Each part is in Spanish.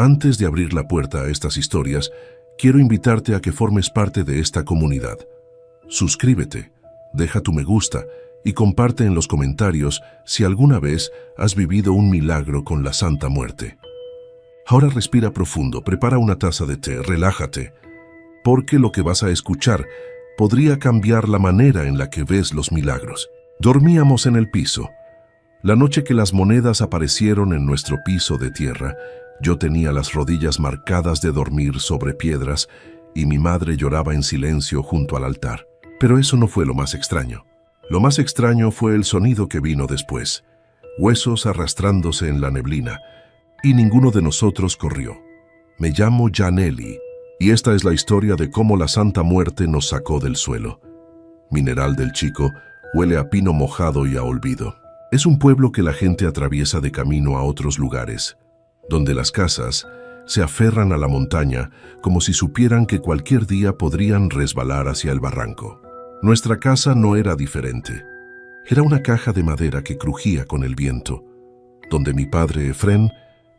Antes de abrir la puerta a estas historias, quiero invitarte a que formes parte de esta comunidad. Suscríbete, deja tu me gusta y comparte en los comentarios si alguna vez has vivido un milagro con la Santa Muerte. Ahora respira profundo, prepara una taza de té, relájate, porque lo que vas a escuchar podría cambiar la manera en la que ves los milagros. Dormíamos en el piso. La noche que las monedas aparecieron en nuestro piso de tierra, yo tenía las rodillas marcadas de dormir sobre piedras y mi madre lloraba en silencio junto al altar. Pero eso no fue lo más extraño. Lo más extraño fue el sonido que vino después, huesos arrastrándose en la neblina, y ninguno de nosotros corrió. Me llamo Janelli, y esta es la historia de cómo la Santa Muerte nos sacó del suelo. Mineral del Chico huele a pino mojado y a olvido. Es un pueblo que la gente atraviesa de camino a otros lugares, donde las casas se aferran a la montaña como si supieran que cualquier día podrían resbalar hacia el barranco. Nuestra casa no era diferente. Era una caja de madera que crujía con el viento, donde mi padre Efrén,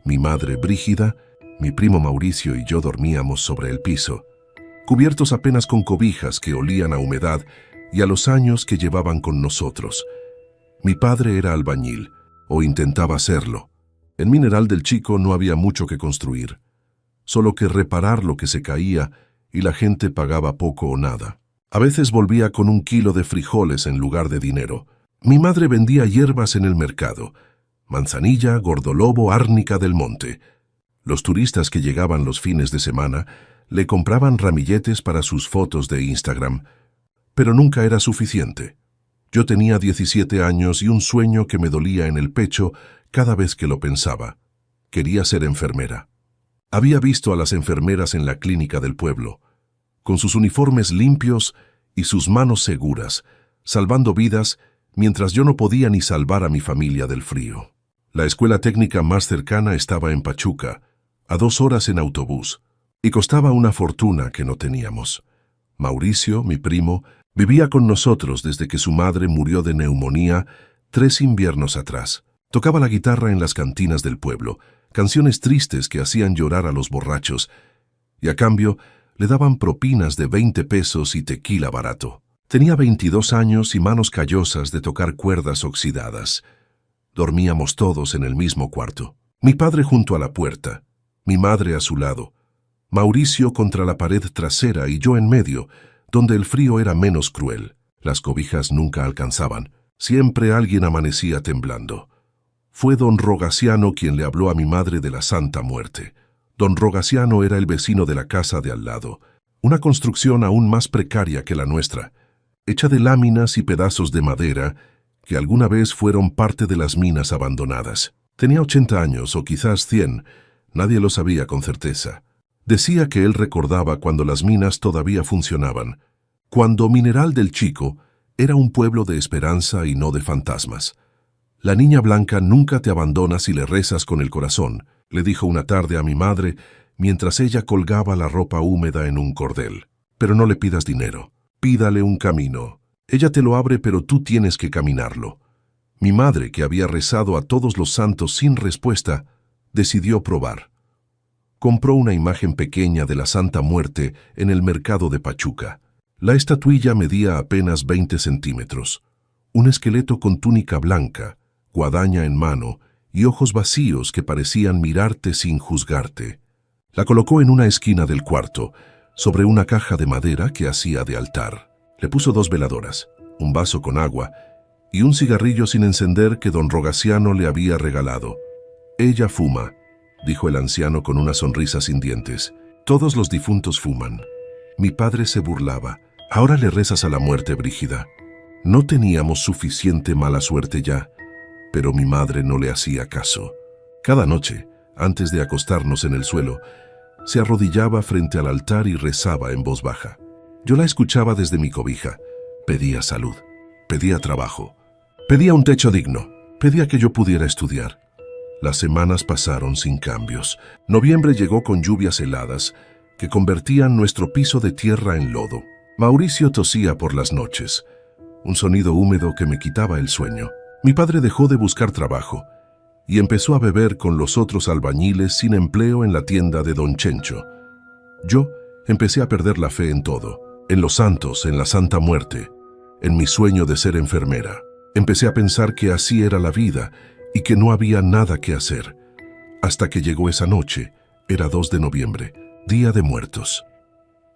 mi madre Brígida, mi primo Mauricio y yo dormíamos sobre el piso, cubiertos apenas con cobijas que olían a humedad y a los años que llevaban con nosotros. Mi padre era albañil, o intentaba serlo. En Mineral del Chico no había mucho que construir, solo que reparar lo que se caía y la gente pagaba poco o nada. A veces volvía con 1 kilo de frijoles en lugar de dinero. Mi madre vendía hierbas en el mercado, manzanilla, gordolobo, árnica del monte. Los turistas que llegaban los fines de semana le compraban ramilletes para sus fotos de Instagram, pero nunca era suficiente. Yo tenía 17 años y un sueño que me dolía en el pecho cada vez que lo pensaba. Quería ser enfermera. Había visto a las enfermeras en la clínica del pueblo, con sus uniformes limpios y sus manos seguras, salvando vidas mientras yo no podía ni salvar a mi familia del frío. La escuela técnica más cercana estaba en Pachuca, a 2 horas en autobús, y costaba una fortuna que no teníamos. Mauricio, mi primo, vivía con nosotros desde que su madre murió de neumonía 3 inviernos atrás. Tocaba la guitarra en las cantinas del pueblo, canciones tristes que hacían llorar a los borrachos, y a cambio le daban propinas de 20 pesos y tequila barato. Tenía 22 años y manos callosas de tocar cuerdas oxidadas. Dormíamos todos en el mismo cuarto. Mi padre junto a la puerta, mi madre a su lado, Mauricio contra la pared trasera y yo en medio, donde el frío era menos cruel. Las cobijas nunca alcanzaban. Siempre alguien amanecía temblando. Fue don Rogaciano quien le habló a mi madre de la Santa Muerte. Don Rogaciano era el vecino de la casa de al lado, una construcción aún más precaria que la nuestra, hecha de láminas y pedazos de madera que alguna vez fueron parte de las minas abandonadas. Tenía 80 años o quizás 100, nadie lo sabía con certeza. Decía que él recordaba cuando las minas todavía funcionaban, cuando Mineral del Chico era un pueblo de esperanza y no de fantasmas. La niña blanca nunca te abandona si le rezas con el corazón, le dijo una tarde a mi madre mientras ella colgaba la ropa húmeda en un cordel. Pero no le pidas dinero, pídale un camino. Ella te lo abre, pero tú tienes que caminarlo. Mi madre, que había rezado a todos los santos sin respuesta, decidió probar. Compró una imagen pequeña de la Santa Muerte en el mercado de Pachuca. La estatuilla medía apenas 20 centímetros. Un esqueleto con túnica blanca, guadaña en mano y ojos vacíos que parecían mirarte sin juzgarte. La colocó en una esquina del cuarto, sobre una caja de madera que hacía de altar. Le puso 2 veladoras, un vaso con agua y un cigarrillo sin encender que don Rogaciano le había regalado. Ella fuma, dijo el anciano con una sonrisa sin dientes. Todos los difuntos fuman. Mi padre se burlaba. Ahora le rezas a la muerte, Brígida. No teníamos suficiente mala suerte ya, pero mi madre no le hacía caso. Cada noche, antes de acostarnos en el suelo, se arrodillaba frente al altar y rezaba en voz baja. Yo la escuchaba desde mi cobija. Pedía salud, pedía trabajo, pedía un techo digno, pedía que yo pudiera estudiar. Las semanas pasaron sin cambios. Noviembre llegó con lluvias heladas que convertían nuestro piso de tierra en lodo. Mauricio tosía por las noches, un sonido húmedo que me quitaba el sueño. Mi padre dejó de buscar trabajo y empezó a beber con los otros albañiles sin empleo en la tienda de don Chencho. Yo empecé a perder la fe en todo, en los santos, en la Santa Muerte, en mi sueño de ser enfermera. Empecé a pensar que así era la vida y que no había nada que hacer. Hasta que llegó esa noche, era 2 de noviembre, Día de Muertos.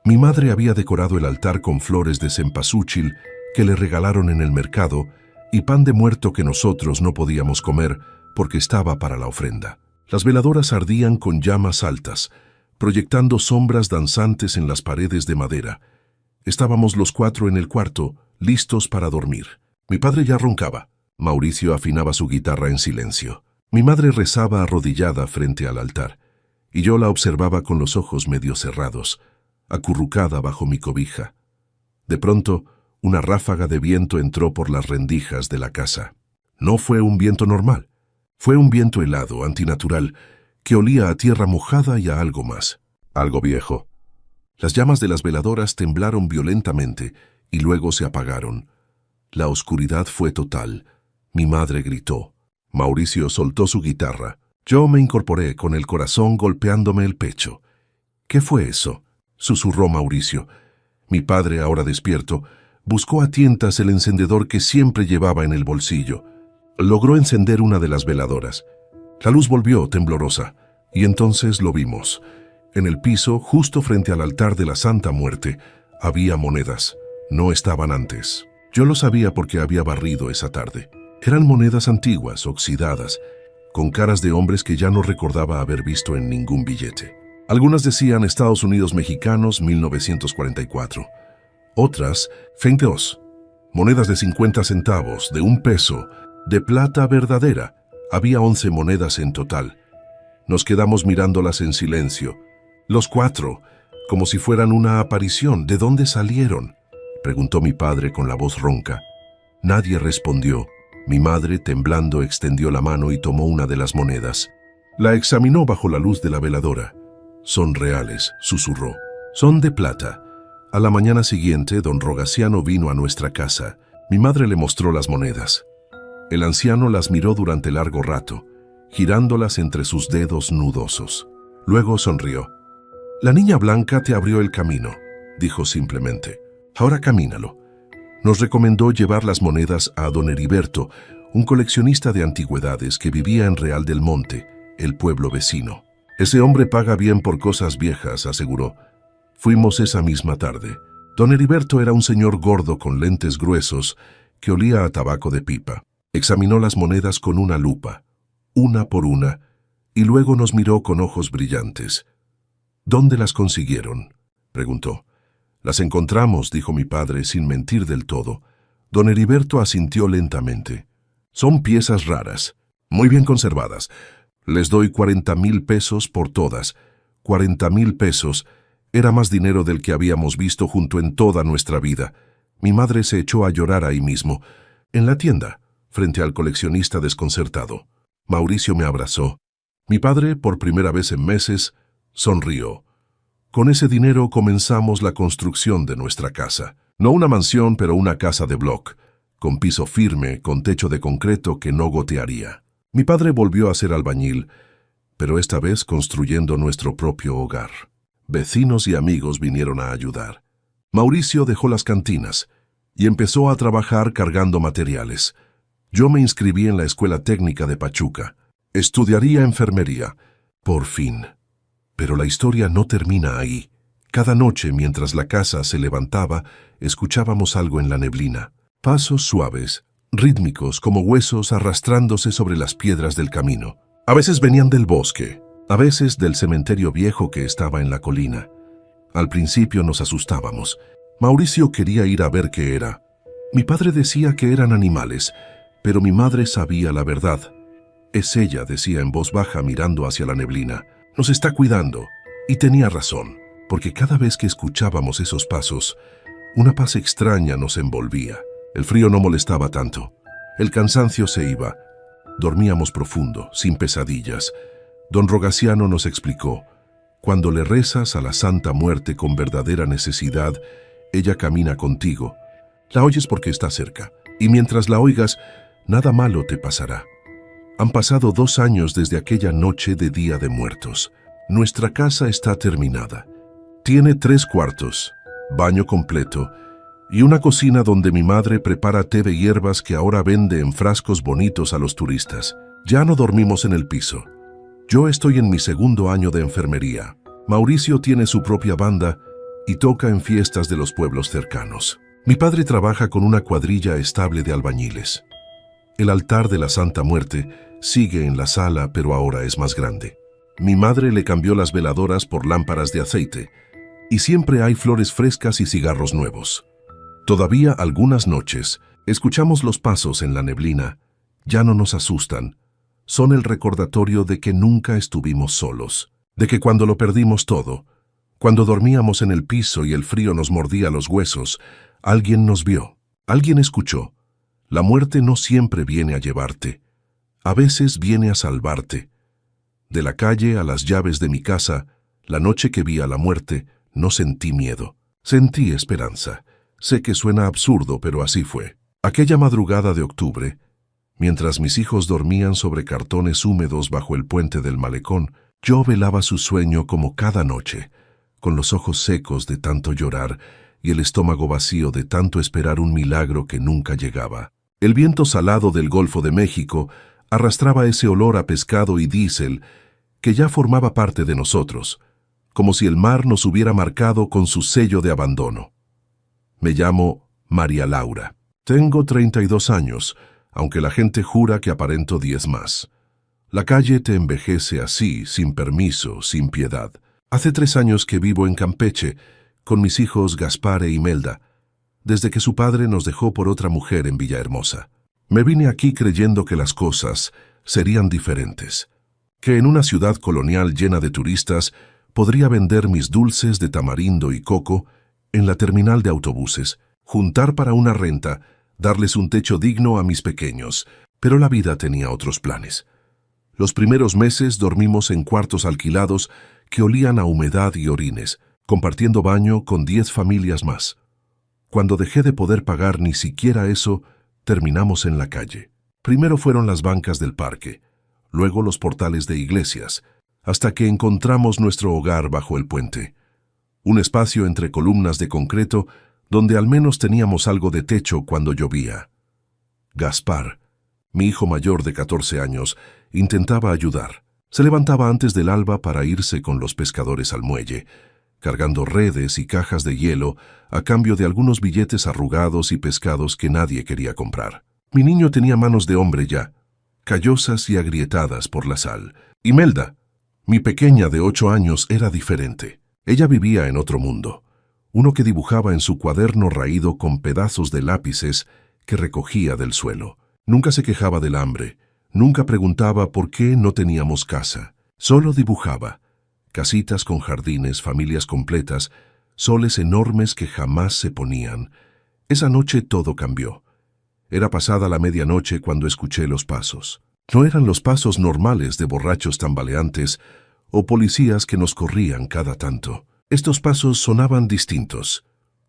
Mi madre había decorado el altar con flores de cempasúchil que le regalaron en el mercado y pan de muerto que nosotros no podíamos comer porque estaba para la ofrenda. Las veladoras ardían con llamas altas, proyectando sombras danzantes en las paredes de madera. Estábamos los 4 en el cuarto, listos para dormir. Mi padre ya roncaba. Mauricio afinaba su guitarra en silencio. Mi madre rezaba arrodillada frente al altar, y yo la observaba con los ojos medio cerrados, acurrucada bajo mi cobija. De pronto, una ráfaga de viento entró por las rendijas de la casa. No fue un viento normal. Fue un viento helado, antinatural, que olía a tierra mojada y a algo más, algo viejo. Las llamas de las veladoras temblaron violentamente y luego se apagaron. La oscuridad fue total. Mi madre gritó. Mauricio soltó su guitarra. Yo me incorporé con el corazón golpeándome el pecho. ¿Qué fue eso?, susurró Mauricio. Mi padre, ahora despierto, buscó a tientas el encendedor que siempre llevaba en el bolsillo. Logró encender una de las veladoras. La luz volvió temblorosa, y entonces lo vimos. En el piso, justo frente al altar de la Santa Muerte, había monedas. No estaban antes. Yo lo sabía porque había barrido esa tarde. Eran monedas antiguas, oxidadas, con caras de hombres que ya no recordaba haber visto en ningún billete. Algunas decían Estados Unidos Mexicanos 1944. Otras, 22. Monedas de 50 centavos, de 1 peso, de plata verdadera. Había 11 monedas en total. Nos quedamos mirándolas en silencio. Los 4, como si fueran una aparición. ¿De dónde salieron?, preguntó mi padre con la voz ronca. Nadie respondió. Mi madre, temblando, extendió la mano y tomó una de las monedas. La examinó bajo la luz de la veladora. Son reales, susurró. Son de plata. A la mañana siguiente, don Rogaciano vino a nuestra casa. Mi madre le mostró las monedas. El anciano las miró durante largo rato, girándolas entre sus dedos nudosos. Luego sonrió. La niña blanca te abrió el camino, dijo simplemente. Ahora camínalo. Nos recomendó llevar las monedas a don Heriberto, un coleccionista de antigüedades que vivía en Real del Monte, el pueblo vecino. Ese hombre paga bien por cosas viejas, aseguró. Fuimos esa misma tarde. Don Heriberto era un señor gordo con lentes gruesos que olía a tabaco de pipa. Examinó las monedas con una lupa, una por una, y luego nos miró con ojos brillantes. ¿Dónde las consiguieron?, preguntó. Las encontramos, dijo mi padre sin mentir del todo. Don Heriberto asintió lentamente. Son piezas raras, muy bien conservadas. Les doy 40,000 pesos por todas. 40,000 pesos. Era más dinero del que habíamos visto junto en toda nuestra vida. Mi madre se echó a llorar ahí mismo, en la tienda, frente al coleccionista desconcertado. Mauricio me abrazó. Mi padre, por primera vez en meses, sonrió. Con ese dinero comenzamos la construcción de nuestra casa. No una mansión, pero una casa de bloc, con piso firme, con techo de concreto que no gotearía. Mi padre volvió a ser albañil, pero esta vez construyendo nuestro propio hogar. Vecinos y amigos vinieron a ayudar. Mauricio dejó las cantinas y empezó a trabajar cargando materiales. Yo me inscribí en la Escuela Técnica de Pachuca. Estudiaría enfermería. Por fin. Pero la historia no termina ahí. Cada noche, mientras la casa se levantaba, escuchábamos algo en la neblina. Pasos suaves, rítmicos como huesos arrastrándose sobre las piedras del camino. A veces venían del bosque, a veces del cementerio viejo que estaba en la colina. Al principio nos asustábamos. Mauricio quería ir a ver qué era. Mi padre decía que eran animales, pero mi madre sabía la verdad. Es ella, decía en voz baja mirando hacia la neblina. Nos está cuidando. Y tenía razón, porque cada vez que escuchábamos esos pasos, una paz extraña nos envolvía. El frío no molestaba tanto. El cansancio se iba. Dormíamos profundo, sin pesadillas. Don Rogaciano nos explicó: cuando le rezas a la Santa Muerte con verdadera necesidad, ella camina contigo. La oyes porque está cerca, y mientras la oigas, nada malo te pasará. Han pasado 2 años desde aquella noche de Día de Muertos. Nuestra casa está terminada. Tiene 3 cuartos, baño completo y una cocina donde mi madre prepara té de hierbas que ahora vende en frascos bonitos a los turistas. Ya no dormimos en el piso. Yo estoy en mi 2º año de enfermería. Mauricio tiene su propia banda y toca en fiestas de los pueblos cercanos. Mi padre trabaja con una cuadrilla estable de albañiles. El altar de la Santa Muerte sigue en la sala, pero ahora es más grande. Mi madre le cambió las veladoras por lámparas de aceite y siempre hay flores frescas y cigarros nuevos. Todavía algunas noches escuchamos los pasos en la neblina. Ya no nos asustan. Son el recordatorio de que nunca estuvimos solos, de que cuando lo perdimos todo, cuando dormíamos en el piso y el frío nos mordía los huesos, alguien nos vio, alguien escuchó. La muerte no siempre viene a llevarte, a veces viene a salvarte. De la calle a las llaves de mi casa, la noche que vi a la muerte, no sentí miedo, sentí esperanza. Sé que suena absurdo, pero así fue. Aquella madrugada de octubre, mientras mis hijos dormían sobre cartones húmedos bajo el puente del malecón, yo velaba su sueño como cada noche, con los ojos secos de tanto llorar y el estómago vacío de tanto esperar un milagro que nunca llegaba. El viento salado del Golfo de México arrastraba ese olor a pescado y diésel que ya formaba parte de nosotros, como si el mar nos hubiera marcado con su sello de abandono. Me llamo María Laura. Tengo 32 años, aunque la gente jura que aparento 10 más. La calle te envejece así, sin permiso, sin piedad. Hace 3 años que vivo en Campeche, con mis hijos Gaspar e Imelda, desde que su padre nos dejó por otra mujer en Villahermosa. Me vine aquí creyendo que las cosas serían diferentes, que en una ciudad colonial llena de turistas podría vender mis dulces de tamarindo y coco en la terminal de autobuses, juntar para una renta, darles un techo digno a mis pequeños, pero la vida tenía otros planes. Los primeros meses dormimos en cuartos alquilados que olían a humedad y orines, compartiendo baño con 10 familias más. Cuando dejé de poder pagar ni siquiera eso, terminamos en la calle. Primero fueron las bancas del parque, luego los portales de iglesias, hasta que encontramos nuestro hogar bajo el puente. Un espacio entre columnas de concreto donde al menos teníamos algo de techo cuando llovía. Gaspar, mi hijo mayor de 14 años, intentaba ayudar. Se levantaba antes del alba para irse con los pescadores al muelle, cargando redes y cajas de hielo a cambio de algunos billetes arrugados y pescados que nadie quería comprar. Mi niño tenía manos de hombre ya, callosas y agrietadas por la sal. Imelda, mi pequeña de 8 años, era diferente. Ella vivía en otro mundo, uno que dibujaba en su cuaderno raído con pedazos de lápices que recogía del suelo. Nunca se quejaba del hambre, nunca preguntaba por qué no teníamos casa. Solo dibujaba. Casitas con jardines, familias completas, soles enormes que jamás se ponían. Esa noche todo cambió. Era pasada la medianoche cuando escuché los pasos. No eran los pasos normales de borrachos tambaleantes o policías que nos corrían cada tanto. Estos pasos sonaban distintos,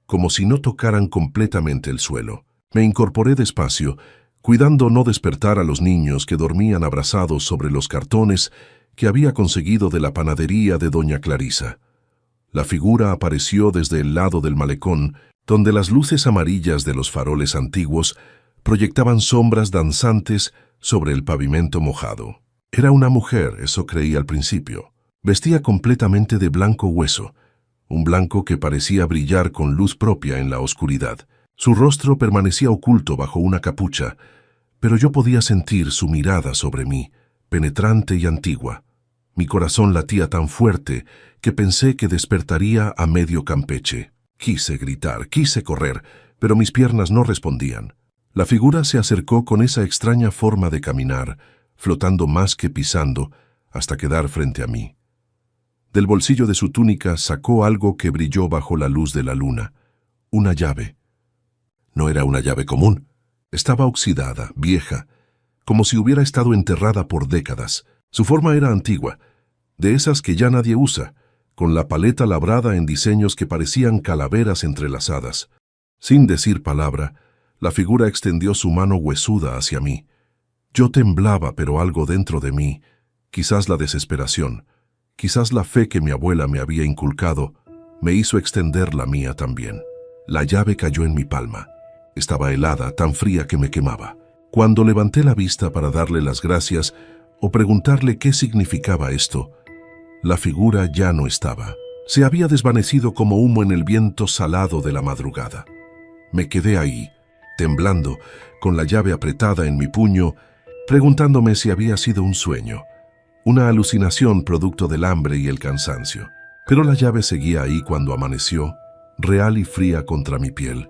como si no tocaran completamente el suelo. Me incorporé despacio, cuidando no despertar a los niños que dormían abrazados sobre los cartones que había conseguido de la panadería de doña Clarisa. La figura apareció desde el lado del malecón, donde las luces amarillas de los faroles antiguos proyectaban sombras danzantes sobre el pavimento mojado. Era una mujer, eso creí al principio. Vestía completamente de blanco hueso, un blanco que parecía brillar con luz propia en la oscuridad. Su rostro permanecía oculto bajo una capucha, pero yo podía sentir su mirada sobre mí, penetrante y antigua. Mi corazón latía tan fuerte que pensé que despertaría a medio Campeche. Quise gritar, quise correr, pero mis piernas no respondían. La figura se acercó con esa extraña forma de caminar, flotando más que pisando, hasta quedar frente a mí. Del bolsillo de su túnica sacó algo que brilló bajo la luz de la luna. Una llave. No era una llave común. Estaba oxidada, vieja, como si hubiera estado enterrada por décadas. Su forma era antigua, de esas que ya nadie usa, con la paleta labrada en diseños que parecían calaveras entrelazadas. Sin decir palabra, la figura extendió su mano huesuda hacia mí. Yo temblaba, pero algo dentro de mí, quizás la desesperación, quizás la fe que mi abuela me había inculcado, me hizo extender la mía también. La llave cayó en mi palma. Estaba helada, tan fría que me quemaba. Cuando levanté la vista para darle las gracias o preguntarle qué significaba esto, la figura ya no estaba. Se había desvanecido como humo en el viento salado de la madrugada. Me quedé ahí, temblando, con la llave apretada en mi puño, preguntándome si había sido un sueño, una alucinación producto del hambre y el cansancio. Pero la llave seguía ahí cuando amaneció, real y fría contra mi piel.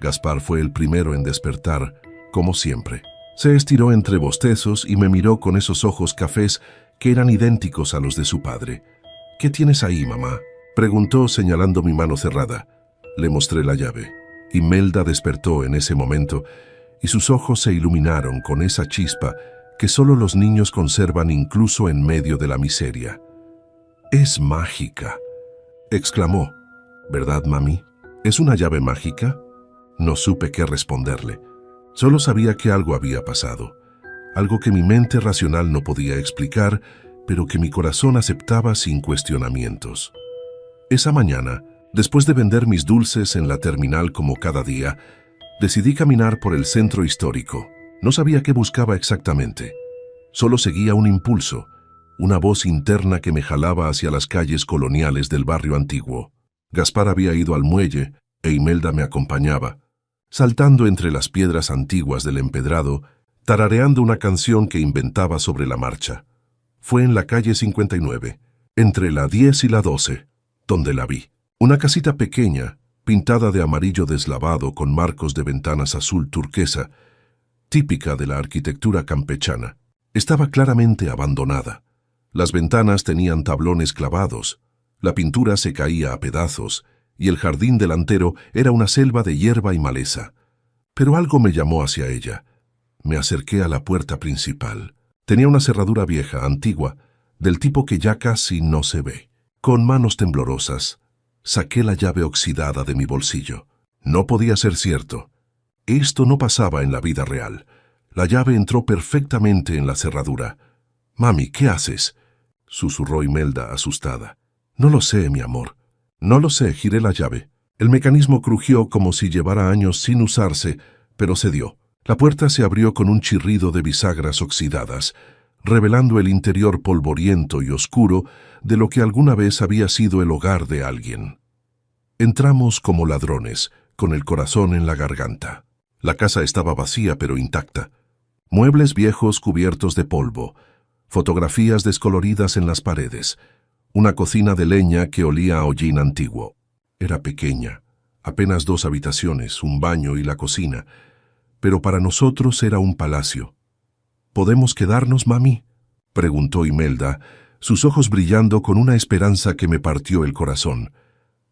Gaspar fue el primero en despertar, como siempre. Se estiró entre bostezos y me miró con esos ojos cafés que eran idénticos a los de su padre. «¿Qué tienes ahí, mamá?», preguntó señalando mi mano cerrada. Le mostré la llave. Imelda despertó en ese momento y sus ojos se iluminaron con esa chispa que solo los niños conservan incluso en medio de la miseria. «Es mágica», exclamó. «¿Verdad, mami? ¿Es una llave mágica?». No supe qué responderle. Solo sabía que algo había pasado, algo que mi mente racional no podía explicar, pero que mi corazón aceptaba sin cuestionamientos. Esa mañana, después de vender mis dulces en la terminal como cada día, decidí caminar por el centro histórico. No sabía qué buscaba exactamente. Solo seguía un impulso, una voz interna que me jalaba hacia las calles coloniales del barrio antiguo. Gaspar había ido al muelle e Imelda me acompañaba, saltando entre las piedras antiguas del empedrado, tarareando una canción que inventaba sobre la marcha. Fue en la calle 59, entre la 10 y la 12, donde la vi. Una casita pequeña, pintada de amarillo deslavado con marcos de ventanas azul turquesa, típica de la arquitectura campechana. Estaba claramente abandonada. Las ventanas tenían tablones clavados, la pintura se caía a pedazos, y el jardín delantero era una selva de hierba y maleza. Pero algo me llamó hacia ella. Me acerqué a la puerta principal. Tenía una cerradura vieja, antigua, del tipo que ya casi no se ve. Con manos temblorosas, saqué la llave oxidada de mi bolsillo. No podía ser cierto. Esto no pasaba en la vida real. La llave entró perfectamente en la cerradura. «Mami, ¿qué haces?», susurró Imelda, asustada. «No lo sé, mi amor». «No lo sé», giré la llave. El mecanismo crujió como si llevara años sin usarse, pero cedió. La puerta se abrió con un chirrido de bisagras oxidadas, revelando el interior polvoriento y oscuro de lo que alguna vez había sido el hogar de alguien. Entramos como ladrones, con el corazón en la garganta. La casa estaba vacía pero intacta. Muebles viejos cubiertos de polvo, fotografías descoloridas en las paredes, una cocina de leña que olía a hollín antiguo. Era pequeña, apenas 2 habitaciones, un baño y la cocina, pero para nosotros era un palacio. «¿Podemos quedarnos, mami?», preguntó Imelda, sus ojos brillando con una esperanza que me partió el corazón.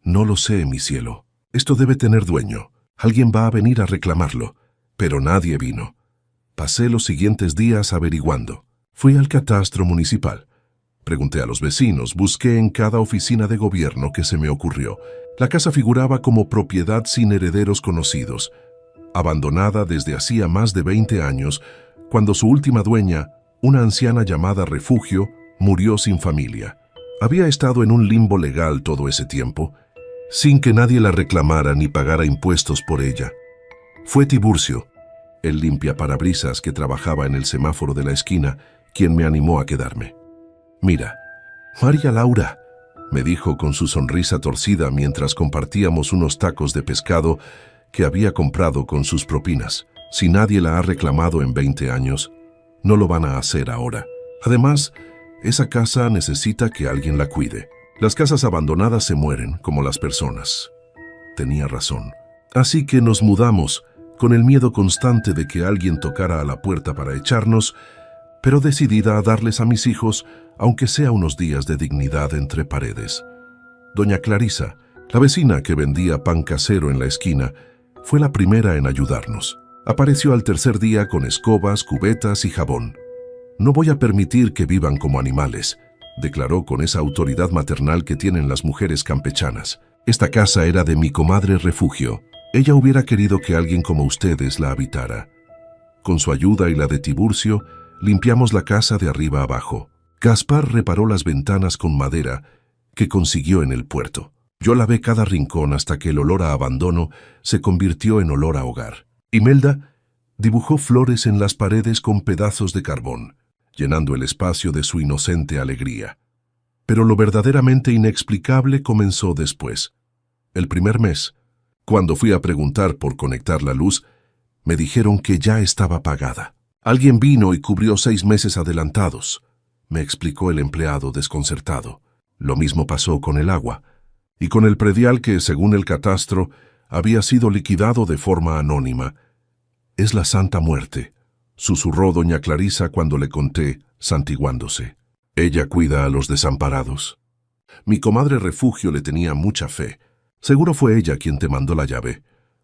«No lo sé, mi cielo. Esto debe tener dueño. Alguien va a venir a reclamarlo». Pero nadie vino. Pasé los siguientes días averiguando. Fui al catastro municipal. Pregunté a los vecinos, busqué en cada oficina de gobierno que se me ocurrió. La casa figuraba como propiedad sin herederos conocidos, abandonada desde hacía más de 20 años, cuando su última dueña, una anciana llamada Refugio, murió sin familia. Había estado en un limbo legal todo ese tiempo, sin que nadie la reclamara ni pagara impuestos por ella. Fue Tiburcio, el limpiaparabrisas que trabajaba en el semáforo de la esquina, quien me animó a quedarme. «Mira, María Laura», me dijo con su sonrisa torcida mientras compartíamos unos tacos de pescado que había comprado con sus propinas. «Si nadie la ha reclamado en 20 años, no lo van a hacer ahora. Además, esa casa necesita que alguien la cuide. Las casas abandonadas se mueren, como las personas». Tenía razón. Así que nos mudamos, con el miedo constante de que alguien tocara a la puerta para echarnos, pero decidida a darles a mis hijos, aunque sea unos días de dignidad entre paredes. Doña Clarisa, la vecina que vendía pan casero en la esquina, fue la primera en ayudarnos. Apareció al tercer día con escobas, cubetas y jabón. «No voy a permitir que vivan como animales», declaró con esa autoridad maternal que tienen las mujeres campechanas. «Esta casa era de mi comadre Refugio. Ella hubiera querido que alguien como ustedes la habitara». Con su ayuda y la de Tiburcio, limpiamos la casa de arriba abajo. Gaspar reparó las ventanas con madera que consiguió en el puerto. Yo lavé cada rincón hasta que el olor a abandono se convirtió en olor a hogar. Imelda dibujó flores en las paredes con pedazos de carbón, llenando el espacio de su inocente alegría. Pero lo verdaderamente inexplicable comenzó después. El primer mes, cuando fui a preguntar por conectar la luz, me dijeron que ya estaba pagada. Alguien vino y cubrió 6 meses adelantados, me explicó el empleado desconcertado. Lo mismo pasó con el agua y con el predial que, según el catastro, había sido liquidado de forma anónima. Es la Santa Muerte, susurró doña Clarisa cuando le conté, santiguándose. Ella cuida a los desamparados. Mi comadre Refugio le tenía mucha fe. Seguro fue ella quien te mandó la llave.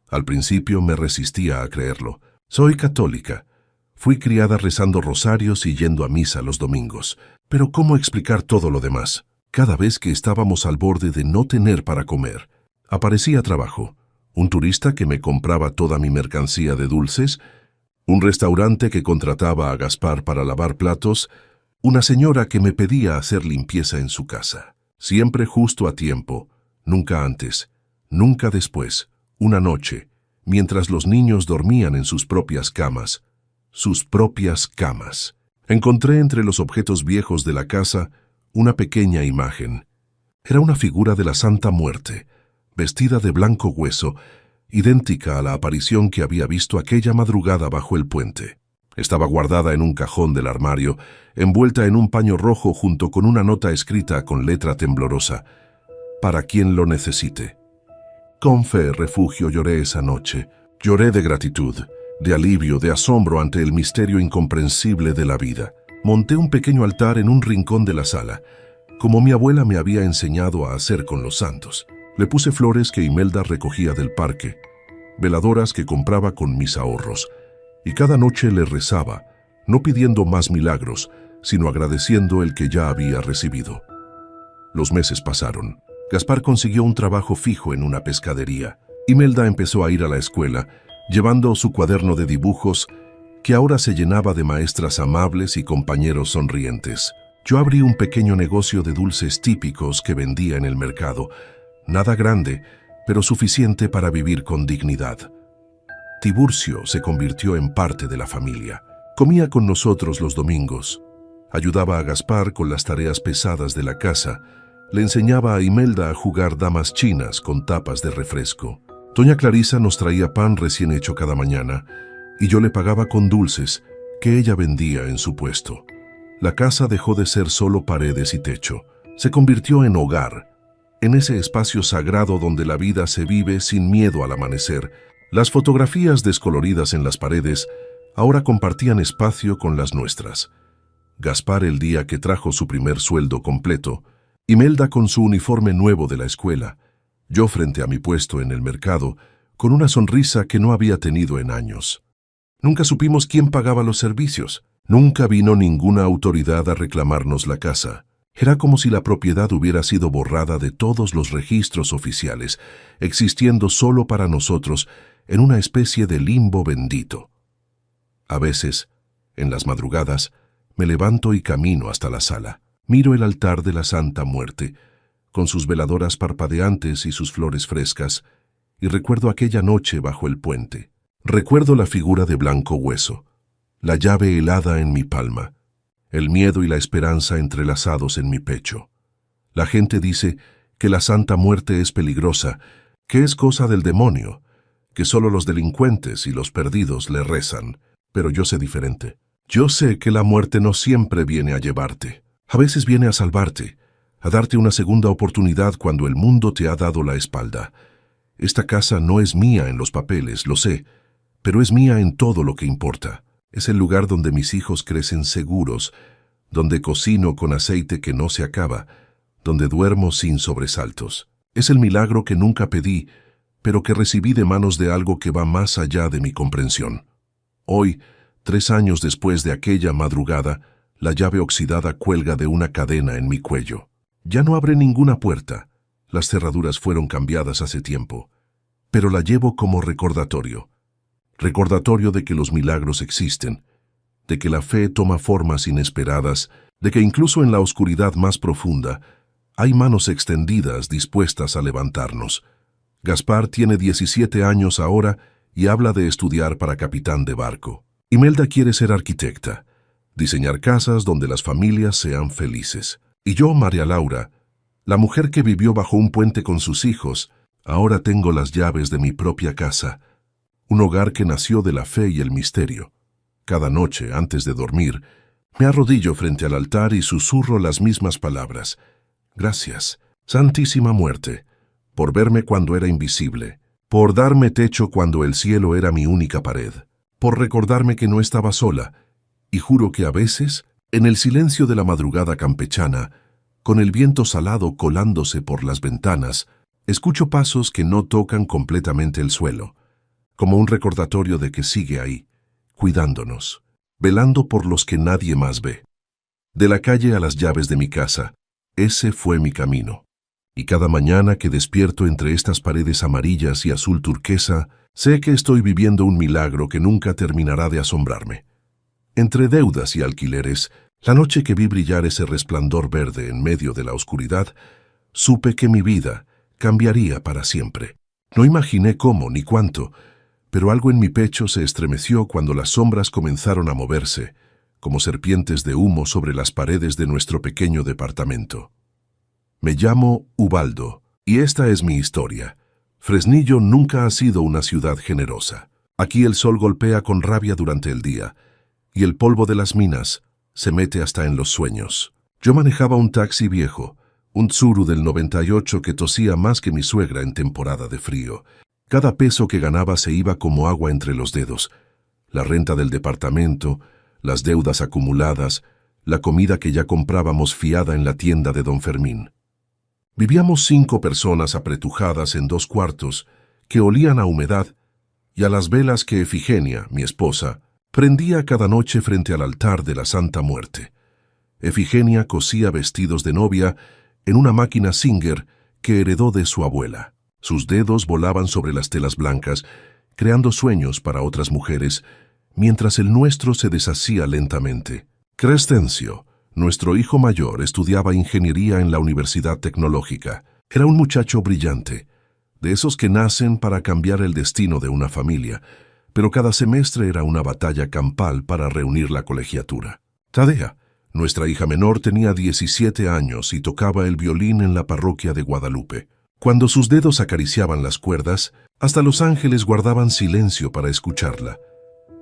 Al principio me resistía a creerlo. Soy católica. Fui criada rezando rosarios y yendo a misa los domingos. Pero ¿cómo explicar todo lo demás? Cada vez que estábamos al borde de no tener para comer, aparecía trabajo. Un turista que me compraba toda mi mercancía de dulces, un restaurante que contrataba a Gaspar para lavar platos, una señora que me pedía hacer limpieza en su casa. Siempre justo a tiempo, nunca antes, nunca después. Una noche, mientras los niños dormían en sus propias camas, encontré entre los objetos viejos de la casa una pequeña imagen. Era una figura de la Santa Muerte, vestida de blanco hueso, idéntica a la aparición que había visto aquella madrugada bajo el puente. Estaba guardada en un cajón del armario, envuelta en un paño rojo junto con una nota escrita con letra temblorosa. Para quien lo necesite. Con fe, Refugio, lloré esa noche. Lloré de gratitud, de alivio, de asombro ante el misterio incomprensible de la vida. Monté un pequeño altar en un rincón de la sala, como mi abuela me había enseñado a hacer con los santos. Le puse flores que Imelda recogía del parque, veladoras que compraba con mis ahorros, y cada noche le rezaba, no pidiendo más milagros, sino agradeciendo el que ya había recibido. Los meses pasaron. Gaspar consiguió un trabajo fijo en una pescadería. Imelda empezó a ir a la escuela, llevando su cuaderno de dibujos, que ahora se llenaba de maestras amables y compañeros sonrientes. Yo abrí un pequeño negocio de dulces típicos que vendía en el mercado. Nada grande, pero suficiente para vivir con dignidad. Tiburcio se convirtió en parte de la familia. Comía con nosotros los domingos. Ayudaba a Gaspar con las tareas pesadas de la casa. Le enseñaba a Imelda a jugar damas chinas con tapas de refresco. Doña Clarisa nos traía pan recién hecho cada mañana y yo le pagaba con dulces que ella vendía en su puesto. La casa dejó de ser solo paredes y techo. Se convirtió en hogar, en ese espacio sagrado donde la vida se vive sin miedo al amanecer. Las fotografías descoloridas en las paredes ahora compartían espacio con las nuestras. Gaspar el día que trajo su primer sueldo completo, Imelda con su uniforme nuevo de la escuela, yo frente a mi puesto en el mercado, con una sonrisa que no había tenido en años. Nunca supimos quién pagaba los servicios. Nunca vino ninguna autoridad a reclamarnos la casa. Era como si la propiedad hubiera sido borrada de todos los registros oficiales, existiendo solo para nosotros en una especie de limbo bendito. A veces, en las madrugadas, me levanto y camino hasta la sala. Miro el altar de la Santa Muerte, con sus veladoras parpadeantes y sus flores frescas, y recuerdo aquella noche bajo el puente. Recuerdo la figura de blanco hueso, la llave helada en mi palma, el miedo y la esperanza entrelazados en mi pecho. La gente dice que la Santa Muerte es peligrosa, que es cosa del demonio, que solo los delincuentes y los perdidos le rezan, pero yo sé diferente. Yo sé que la muerte no siempre viene a llevarte. A veces viene a salvarte, a darte una segunda oportunidad cuando el mundo te ha dado la espalda. Esta casa no es mía en los papeles, lo sé, pero es mía en todo lo que importa. Es el lugar donde mis hijos crecen seguros, donde cocino con aceite que no se acaba, donde duermo sin sobresaltos. Es el milagro que nunca pedí, pero que recibí de manos de algo que va más allá de mi comprensión. Hoy, 3 años después de aquella madrugada, la llave oxidada cuelga de una cadena en mi cuello. Ya no abre ninguna puerta. Las cerraduras fueron cambiadas hace tiempo, pero la llevo como recordatorio. recordatorio de que los milagros existen, de que la fe toma formas inesperadas, de que incluso en la oscuridad más profunda hay manos extendidas dispuestas a levantarnos. Gaspar tiene 17 años ahora y habla de estudiar para capitán de barco. Imelda quiere ser arquitecta, diseñar casas donde las familias sean felices. Y yo, María Laura, la mujer que vivió bajo un puente con sus hijos, ahora tengo las llaves de mi propia casa, un hogar que nació de la fe y el misterio. Cada noche, antes de dormir, me arrodillo frente al altar y susurro las mismas palabras. Gracias, Santísima Muerte, por verme cuando era invisible, por darme techo cuando el cielo era mi única pared, por recordarme que no estaba sola, y juro que a veces, en el silencio de la madrugada campechana, con el viento salado colándose por las ventanas, escucho pasos que no tocan completamente el suelo, como un recordatorio de que sigue ahí, cuidándonos, velando por los que nadie más ve. De la calle a las llaves de mi casa, ese fue mi camino. Y cada mañana que despierto entre estas paredes amarillas y azul turquesa, sé que estoy viviendo un milagro que nunca terminará de asombrarme. Entre deudas y alquileres, la noche que vi brillar ese resplandor verde en medio de la oscuridad, supe que mi vida cambiaría para siempre. No imaginé cómo ni cuánto, pero algo en mi pecho se estremeció cuando las sombras comenzaron a moverse, como serpientes de humo sobre las paredes de nuestro pequeño departamento. Me llamo Ubaldo, y esta es mi historia. Fresnillo nunca ha sido una ciudad generosa. Aquí el sol golpea con rabia durante el día, y el polvo de las minas se mete hasta en los sueños. Yo manejaba un taxi viejo, un Tsuru del 98 que tosía más que mi suegra en temporada de frío. Cada peso que ganaba se iba como agua entre los dedos. La renta del departamento, las deudas acumuladas, la comida que ya comprábamos fiada en la tienda de don Fermín. Vivíamos 5 personas apretujadas en 2 cuartos que olían a humedad y a las velas que Efigenia, mi esposa, prendía cada noche frente al altar de la Santa Muerte. Efigenia cosía vestidos de novia en una máquina Singer que heredó de su abuela. Sus dedos volaban sobre las telas blancas, creando sueños para otras mujeres, mientras el nuestro se deshacía lentamente. Crescencio, nuestro hijo mayor, estudiaba ingeniería en la Universidad Tecnológica. Era un muchacho brillante, de esos que nacen para cambiar el destino de una familia, pero cada semestre era una batalla campal para reunir la colegiatura. Tadea, nuestra hija menor, tenía 17 años y tocaba el violín en la parroquia de Guadalupe. Cuando sus dedos acariciaban las cuerdas, hasta los ángeles guardaban silencio para escucharla.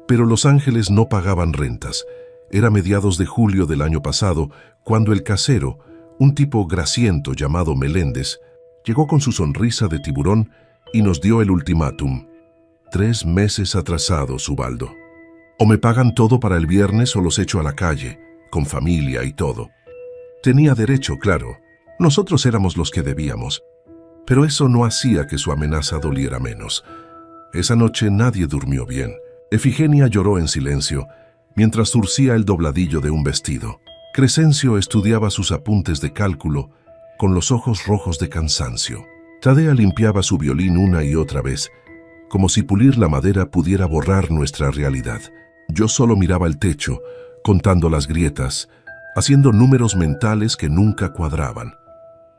Pero los ángeles no pagaban rentas. Era mediados de julio del año pasado, cuando el casero, un tipo grasiento llamado Meléndez, llegó con su sonrisa de tiburón y nos dio el ultimátum. 3 meses atrasados, Ubaldo. O me pagan todo para el viernes o los echo a la calle, con familia y todo. Tenía derecho, claro. Nosotros éramos los que debíamos. Pero eso no hacía que su amenaza doliera menos. Esa noche nadie durmió bien. Efigenia lloró en silencio, mientras zurcía el dobladillo de un vestido. Crescencio estudiaba sus apuntes de cálculo, con los ojos rojos de cansancio. Tadea limpiaba su violín una y otra vez, como si pulir la madera pudiera borrar nuestra realidad. Yo solo miraba el techo, contando las grietas, haciendo números mentales que nunca cuadraban.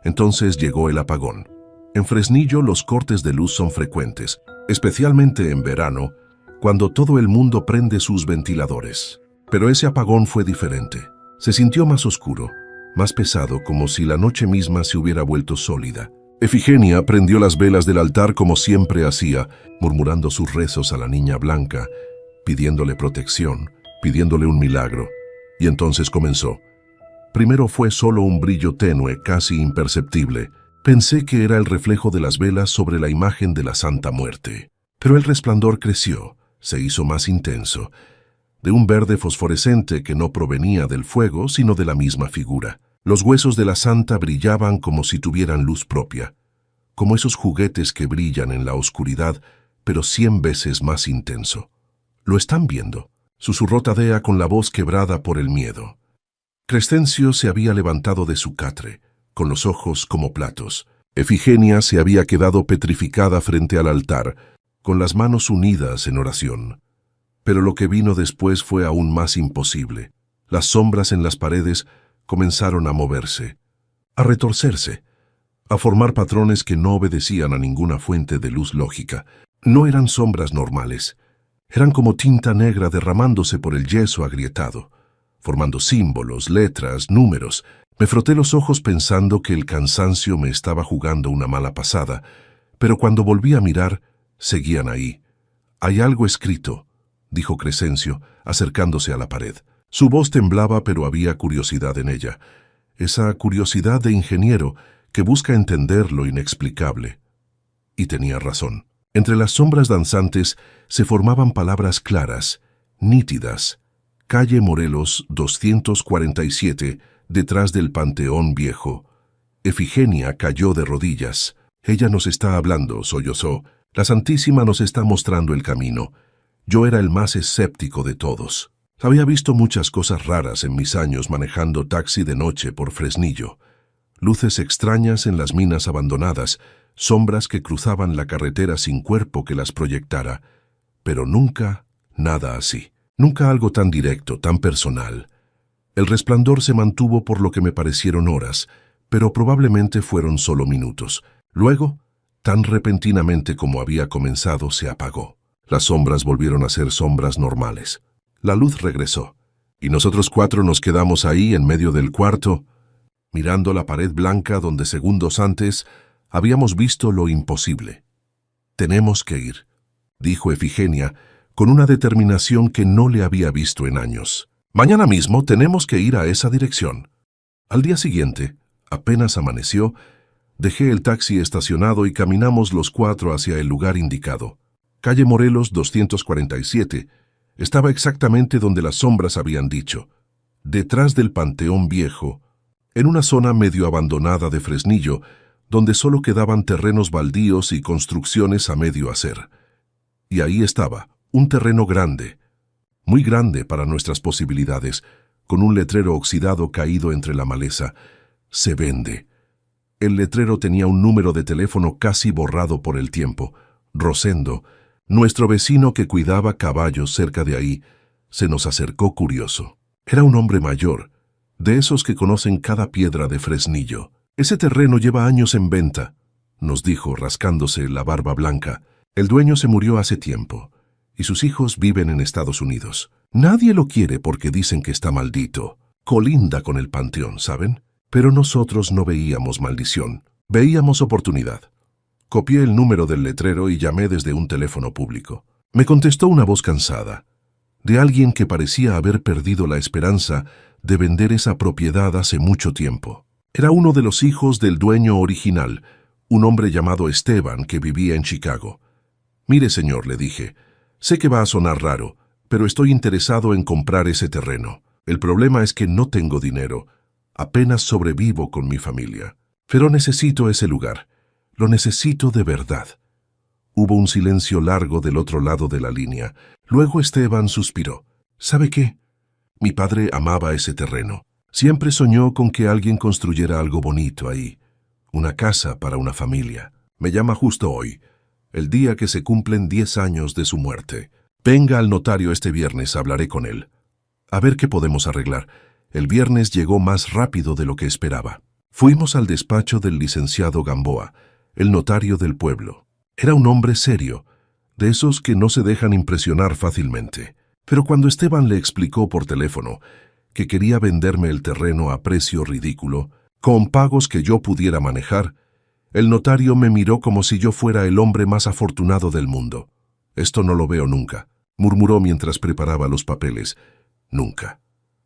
Entonces llegó el apagón. En Fresnillo los cortes de luz son frecuentes, especialmente en verano, cuando todo el mundo prende sus ventiladores. Pero ese apagón fue diferente. Se sintió más oscuro, más pesado, como si la noche misma se hubiera vuelto sólida. Efigenia prendió las velas del altar como siempre hacía, murmurando sus rezos a la niña blanca, pidiéndole protección, pidiéndole un milagro. Y entonces comenzó. Primero fue solo un brillo tenue, casi imperceptible. Pensé que era el reflejo de las velas sobre la imagen de la Santa Muerte. Pero el resplandor creció, se hizo más intenso, de un verde fosforescente que no provenía del fuego, sino de la misma figura. Los huesos de la Santa brillaban como si tuvieran luz propia, como esos juguetes que brillan en la oscuridad, pero 100 veces más intenso. «¿Lo están viendo?», susurró Tadea con la voz quebrada por el miedo. Crescencio se había levantado de su catre, con los ojos como platos. Efigenia se había quedado petrificada frente al altar, con las manos unidas en oración. Pero lo que vino después fue aún más imposible. Las sombras en las paredes comenzaron a moverse, a retorcerse, a formar patrones que no obedecían a ninguna fuente de luz lógica. No eran sombras normales. Eran como tinta negra derramándose por el yeso agrietado, formando símbolos, letras, números. Me froté los ojos pensando que el cansancio me estaba jugando una mala pasada, pero cuando volví a mirar, seguían ahí. «Hay algo escrito», dijo Crescencio, acercándose a la pared. Su voz temblaba, pero había curiosidad en ella. Esa curiosidad de ingeniero que busca entender lo inexplicable. Y tenía razón. Entre las sombras danzantes se formaban palabras claras, nítidas. Calle Morelos 247, detrás del Panteón Viejo. Efigenia cayó de rodillas. «Ella nos está hablando», sollozó. «La Santísima nos está mostrando el camino». Yo era el más escéptico de todos. Había visto muchas cosas raras en mis años manejando taxi de noche por Fresnillo. Luces extrañas en las minas abandonadas, sombras que cruzaban la carretera sin cuerpo que las proyectara, pero nunca nada así. Nunca algo tan directo, tan personal. El resplandor se mantuvo por lo que me parecieron horas, pero probablemente fueron solo minutos. Luego, tan repentinamente como había comenzado, se apagó. Las sombras volvieron a ser sombras normales. La luz regresó, y nosotros cuatro nos quedamos ahí en medio del cuarto, mirando la pared blanca donde segundos antes habíamos visto lo imposible. «Tenemos que ir», dijo Efigenia, con una determinación que no le había visto en años. «Mañana mismo tenemos que ir a esa dirección». Al día siguiente, apenas amaneció, dejé el taxi estacionado y caminamos los cuatro hacia el lugar indicado. Calle Morelos 247 estaba exactamente donde las sombras habían dicho, detrás del Panteón Viejo, en una zona medio abandonada de Fresnillo, donde solo quedaban terrenos baldíos y construcciones a medio hacer. Y ahí estaba, un terreno grande, muy grande para nuestras posibilidades, con un letrero oxidado caído entre la maleza. «Se vende». El letrero tenía un número de teléfono casi borrado por el tiempo. Rosendo, nuestro vecino que cuidaba caballos cerca de ahí, se nos acercó curioso. Era un hombre mayor, de esos que conocen cada piedra de Fresnillo. «Ese terreno lleva años en venta», nos dijo, rascándose la barba blanca. «El dueño se murió hace tiempo, y sus hijos viven en Estados Unidos. Nadie lo quiere porque dicen que está maldito. Colinda con el panteón, ¿saben? Pero nosotros no veíamos maldición, veíamos oportunidad». Copié el número del letrero y llamé desde un teléfono público. Me contestó una voz cansada, de alguien que parecía haber perdido la esperanza de vender esa propiedad hace mucho tiempo. Era uno de los hijos del dueño original, un hombre llamado Esteban que vivía en Chicago. «Mire, señor», le dije, «sé que va a sonar raro, pero estoy interesado en comprar ese terreno. El problema es que no tengo dinero. Apenas sobrevivo con mi familia. Pero necesito ese lugar. Lo necesito de verdad». Hubo un silencio largo del otro lado de la línea. Luego Esteban suspiró. «¿Sabe qué? Mi padre amaba ese terreno. Siempre soñó con que alguien construyera algo bonito ahí. Una casa para una familia. Me llama justo hoy, el día que se cumplen 10 años de su muerte. Venga al notario este viernes, hablaré con él. A ver qué podemos arreglar». El viernes llegó más rápido de lo que esperaba. Fuimos al despacho del licenciado Gamboa, el notario del pueblo. Era un hombre serio, de esos que no se dejan impresionar fácilmente. Pero cuando Esteban le explicó por teléfono que quería venderme el terreno a precio ridículo, con pagos que yo pudiera manejar, el notario me miró como si yo fuera el hombre más afortunado del mundo. «Esto no lo veo nunca», murmuró mientras preparaba los papeles. «Nunca».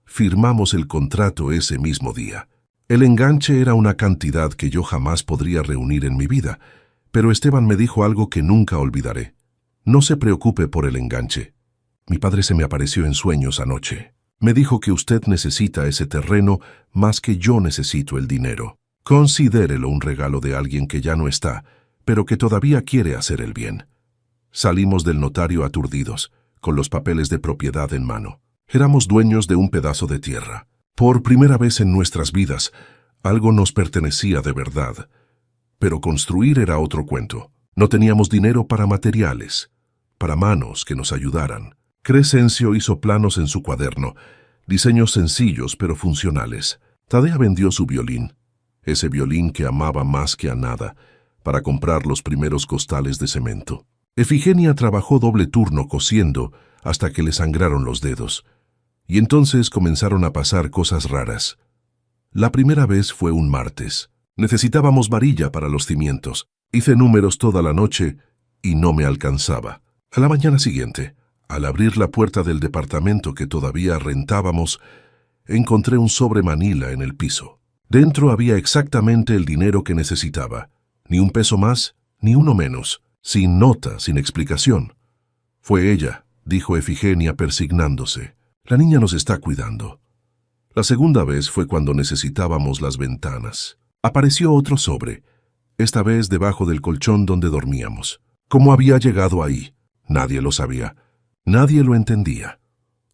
Firmamos el contrato ese mismo día. El enganche era una cantidad que yo jamás podría reunir en mi vida, pero Esteban me dijo algo que nunca olvidaré. «No se preocupe por el enganche. Mi padre se me apareció en sueños anoche. Me dijo que usted necesita ese terreno más que yo necesito el dinero. Considérelo un regalo de alguien que ya no está, pero que todavía quiere hacer el bien». Salimos del notario aturdidos, con los papeles de propiedad en mano. Éramos dueños de un pedazo de tierra. Por primera vez en nuestras vidas, algo nos pertenecía de verdad. Pero construir era otro cuento. No teníamos dinero para materiales, para manos que nos ayudaran. Crescencio hizo planos en su cuaderno, diseños sencillos pero funcionales. Tadea vendió su violín, ese violín que amaba más que a nada, para comprar los primeros costales de cemento. Efigenia trabajó doble turno cosiendo hasta que le sangraron los dedos. Y entonces comenzaron a pasar cosas raras. La primera vez fue un martes. Necesitábamos varilla para los cimientos. Hice números toda la noche y no me alcanzaba. A la mañana siguiente, al abrir la puerta del departamento que todavía rentábamos, encontré un sobre manila en el piso. Dentro había exactamente el dinero que necesitaba. Ni un peso más, ni uno menos. Sin nota, sin explicación. Fue ella, dijo Efigenia persignándose. La niña nos está cuidando. La segunda vez fue cuando necesitábamos las ventanas. Apareció otro sobre, esta vez debajo del colchón donde dormíamos. ¿Cómo había llegado ahí? Nadie lo sabía. Nadie lo entendía.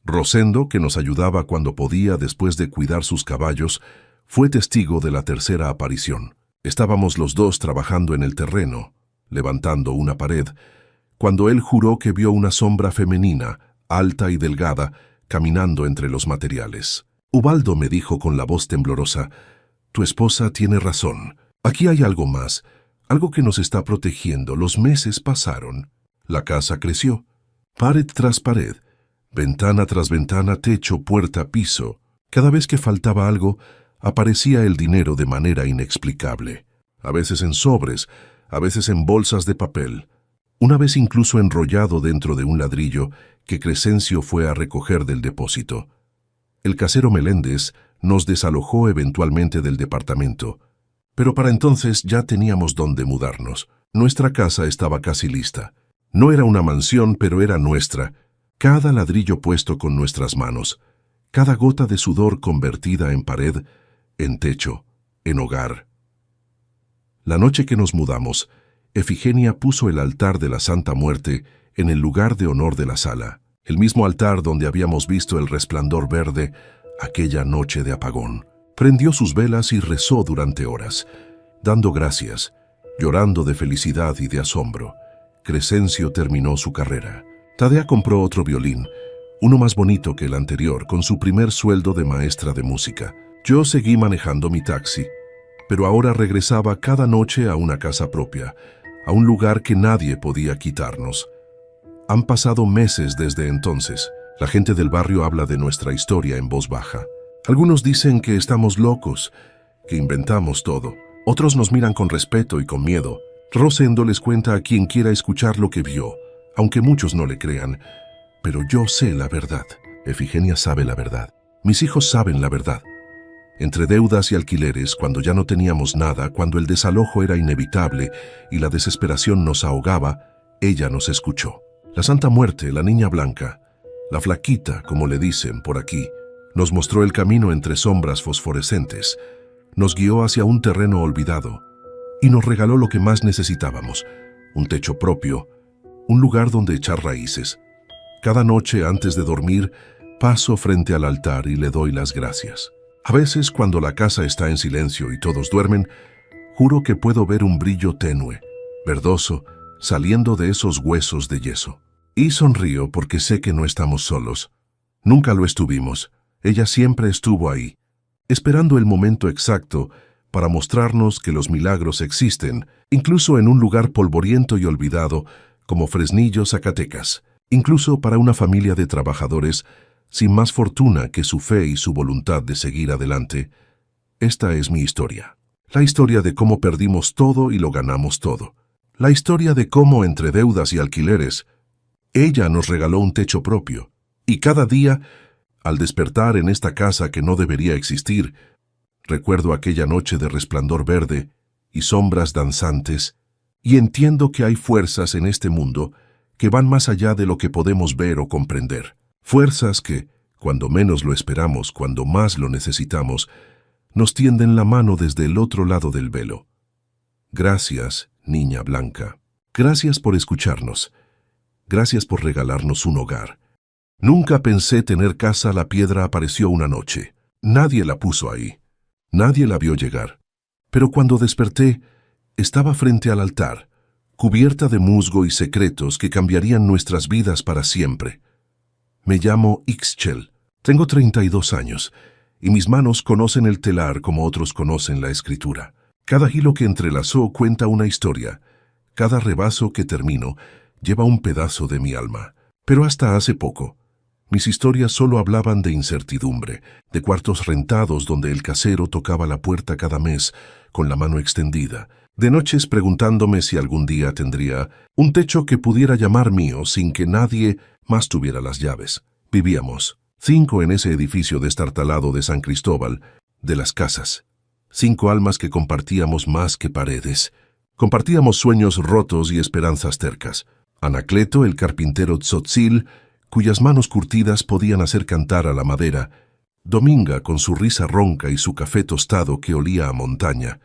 Rosendo, que nos ayudaba cuando podía después de cuidar sus caballos, fue testigo de la tercera aparición. Estábamos los dos trabajando en el terreno, levantando una pared, cuando él juró que vio una sombra femenina, alta y delgada, caminando entre los materiales. Ubaldo me dijo con la voz temblorosa, «Tu esposa tiene razón. Aquí hay algo más, algo que nos está protegiendo. Los meses pasaron. La casa creció. Pared tras pared, ventana tras ventana, techo, puerta, piso. Cada vez que faltaba algo, aparecía el dinero de manera inexplicable. A veces en sobres, a veces en bolsas de papel. Una vez incluso enrollado dentro de un ladrillo que Crescencio fue a recoger del depósito. El casero Meléndez nos desalojó eventualmente del departamento, pero para entonces ya teníamos dónde mudarnos. Nuestra casa estaba casi lista. No era una mansión, pero era nuestra. Cada ladrillo puesto con nuestras manos, cada gota de sudor convertida en pared, en techo, en hogar. La noche que nos mudamos, Efigenia puso el altar de la Santa Muerte en el lugar de honor de la sala, el mismo altar donde habíamos visto el resplandor verde aquella noche de apagón. Prendió sus velas y rezó durante horas, dando gracias, llorando de felicidad y de asombro. Crescencio terminó su carrera. Tadea compró otro violín, uno más bonito que el anterior, con su primer sueldo de maestra de música. Yo seguí manejando mi taxi, pero ahora regresaba cada noche a una casa propia, a un lugar que nadie podía quitarnos. Han pasado meses desde entonces. La gente del barrio habla de nuestra historia en voz baja. Algunos dicen que estamos locos, que inventamos todo. Otros nos miran con respeto y con miedo. Rosendo les cuenta a quien quiera escuchar lo que vio, aunque muchos no le crean. Pero yo sé la verdad. Efigenia sabe la verdad. Mis hijos saben la verdad. Entre deudas y alquileres, cuando ya no teníamos nada, cuando el desalojo era inevitable y la desesperación nos ahogaba, ella nos escuchó. La Santa Muerte, la Niña Blanca, la flaquita, como le dicen por aquí, nos mostró el camino entre sombras fosforescentes, nos guió hacia un terreno olvidado y nos regaló lo que más necesitábamos, un techo propio, un lugar donde echar raíces. Cada noche antes de dormir, paso frente al altar y le doy las gracias. A veces, cuando la casa está en silencio y todos duermen, juro que puedo ver un brillo tenue, verdoso, saliendo de esos huesos de yeso. Y sonrío porque sé que no estamos solos. Nunca lo estuvimos. Ella siempre estuvo ahí, esperando el momento exacto para mostrarnos que los milagros existen, incluso en un lugar polvoriento y olvidado como Fresnillo, Zacatecas, incluso para una familia de trabajadores sin más fortuna que su fe y su voluntad de seguir adelante. Esta es mi historia. La historia de cómo perdimos todo y lo ganamos todo. La historia de cómo, entre deudas y alquileres, ella nos regaló un techo propio. Y cada día, al despertar en esta casa que no debería existir, recuerdo aquella noche de resplandor verde y sombras danzantes, y entiendo que hay fuerzas en este mundo que van más allá de lo que podemos ver o comprender. Fuerzas que, cuando menos lo esperamos, cuando más lo necesitamos, nos tienden la mano desde el otro lado del velo. Gracias, Niña Blanca. Gracias por escucharnos. Gracias por regalarnos un hogar. Nunca pensé tener casa. La piedra apareció una noche. Nadie la puso ahí. Nadie la vio llegar. Pero cuando desperté, estaba frente al altar, cubierta de musgo y secretos que cambiarían nuestras vidas para siempre. Me llamo Ixchel, tengo 32 años, y mis manos conocen el telar como otros conocen la escritura. Cada hilo que entrelazó cuenta una historia, cada rebazo que termino lleva un pedazo de mi alma. Pero hasta hace poco, mis historias solo hablaban de incertidumbre, de cuartos rentados donde el casero tocaba la puerta cada mes con la mano extendida, de noches preguntándome si algún día tendría un techo que pudiera llamar mío sin que nadie más tuviera las llaves. Vivíamos 5 en ese edificio destartalado de San Cristóbal, de las Casas. 5 almas que compartíamos más que paredes. Compartíamos sueños rotos y esperanzas tercas. Anacleto, el carpintero Tzotzil, cuyas manos curtidas podían hacer cantar a la madera. Dominga, con su risa ronca y su café tostado que olía a montaña.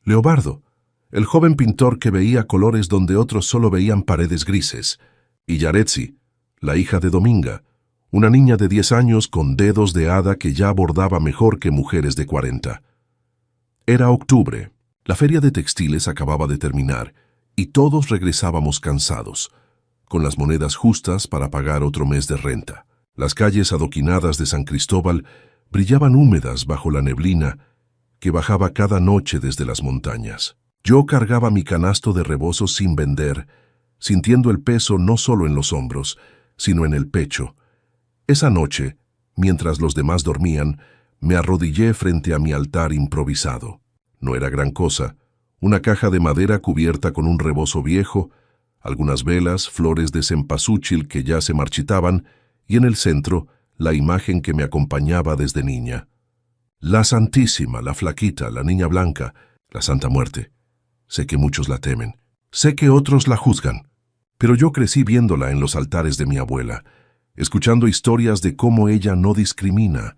Leobardo, el joven pintor que veía colores donde otros solo veían paredes grises. Y Yaretsi, la hija de Dominga, una niña de 10 años con dedos de hada que ya bordaba mejor que mujeres de 40. Era octubre, la feria de textiles acababa de terminar, y todos regresábamos cansados, con las monedas justas para pagar otro mes de renta. Las calles adoquinadas de San Cristóbal brillaban húmedas bajo la neblina que bajaba cada noche desde las montañas. Yo cargaba mi canasto de rebozos sin vender, sintiendo el peso no solo en los hombros, sino en el pecho. Esa noche, mientras los demás dormían, me arrodillé frente a mi altar improvisado. No era gran cosa, una caja de madera cubierta con un rebozo viejo, algunas velas, flores de cempasúchil que ya se marchitaban, y en el centro, la imagen que me acompañaba desde niña. La Santísima, la Flaquita, la Niña Blanca, la Santa Muerte. Sé que muchos la temen, sé que otros la juzgan, pero yo crecí viéndola en los altares de mi abuela, escuchando historias de cómo ella no discrimina,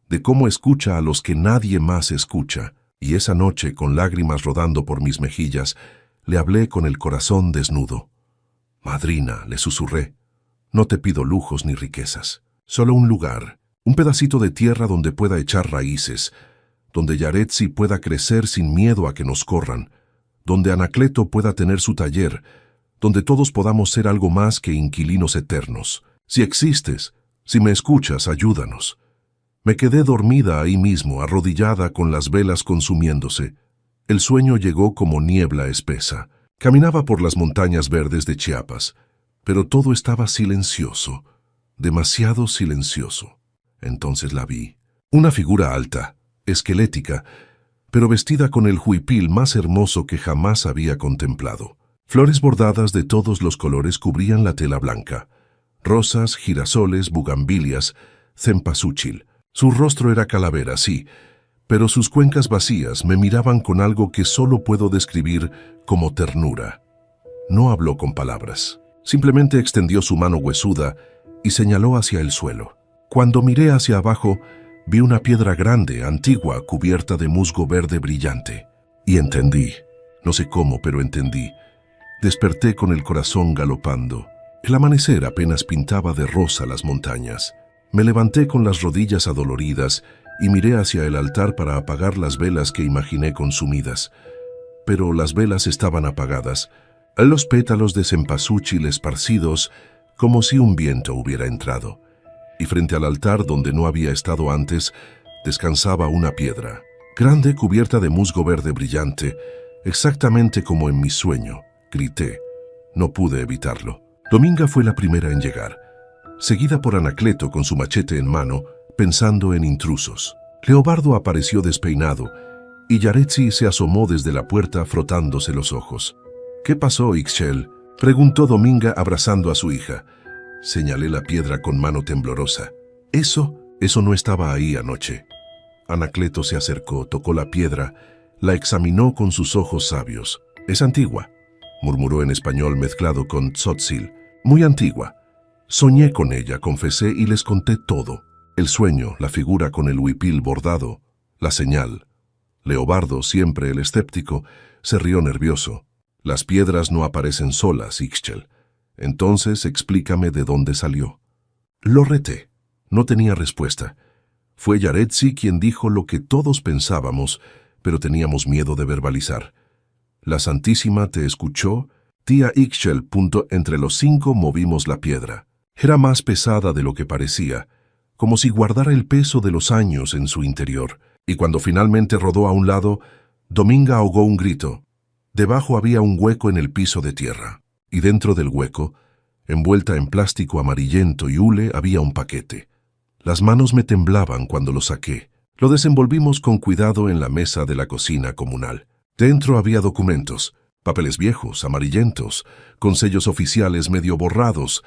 de cómo escucha a los que nadie más escucha. Y esa noche, con lágrimas rodando por mis mejillas, le hablé con el corazón desnudo. Madrina, le susurré, no te pido lujos ni riquezas, solo un lugar, un pedacito de tierra donde pueda echar raíces, donde Yaretsi pueda crecer sin miedo a que nos corran, donde Anacleto pueda tener su taller, donde todos podamos ser algo más que inquilinos eternos. Si existes, si me escuchas, ayúdanos. Me quedé dormida ahí mismo, arrodillada con las velas consumiéndose. El sueño llegó como niebla espesa. Caminaba por las montañas verdes de Chiapas, pero todo estaba silencioso, demasiado silencioso. Entonces la vi. Una figura alta, esquelética, pero vestida con el huipil más hermoso que jamás había contemplado. Flores bordadas de todos los colores cubrían la tela blanca. Rosas, girasoles, bugambilias, cempasúchil. Su rostro era calavera, sí, pero sus cuencas vacías me miraban con algo que solo puedo describir como ternura. No habló con palabras. Simplemente extendió su mano huesuda y señaló hacia el suelo. Cuando miré hacia abajo, vi una piedra grande, antigua, cubierta de musgo verde brillante. Y entendí. No sé cómo, pero entendí. Desperté con el corazón galopando. El amanecer apenas pintaba de rosa las montañas. Me levanté con las rodillas adoloridas y miré hacia el altar para apagar las velas que imaginé consumidas. Pero las velas estaban apagadas, los pétalos de cempasúchil esparcidos como si un viento hubiera entrado. Y frente al altar, donde no había estado antes, descansaba una piedra, grande, cubierta de musgo verde brillante, exactamente como en mi sueño. Grité. No pude evitarlo. Dominga fue la primera en llegar, seguida por Anacleto con su machete en mano, pensando en intrusos. Leobardo apareció despeinado, y Yaretsi se asomó desde la puerta frotándose los ojos. «¿Qué pasó, Ixchel?», preguntó Dominga abrazando a su hija. Señalé la piedra con mano temblorosa. Eso no estaba ahí anoche». Anacleto se acercó, tocó la piedra, la examinó con sus ojos sabios. «Es antigua», murmuró en español mezclado con tzotzil. «Muy antigua. Soñé con ella», confesé, y les conté todo. El sueño, la figura con el huipil bordado, la señal. Leobardo, siempre el escéptico, se rió nervioso. «Las piedras no aparecen solas, Ixchel. Entonces explícame de dónde salió». Lo reté. No tenía respuesta. Fue Yaretsi quien dijo lo que todos pensábamos, pero teníamos miedo de verbalizar. «La Santísima te escuchó Tía Ixchel. Entre los 5 movimos la piedra. Era más pesada de lo que parecía, como si guardara el peso de los años en su interior. Y cuando finalmente rodó a un lado, Dominga ahogó un grito. Debajo había un hueco en el piso de tierra, y dentro del hueco, envuelta en plástico amarillento y hule, había un paquete. Las manos me temblaban cuando lo saqué. Lo desenvolvimos con cuidado en la mesa de la cocina comunal. Dentro había documentos, papeles viejos, amarillentos, con sellos oficiales medio borrados,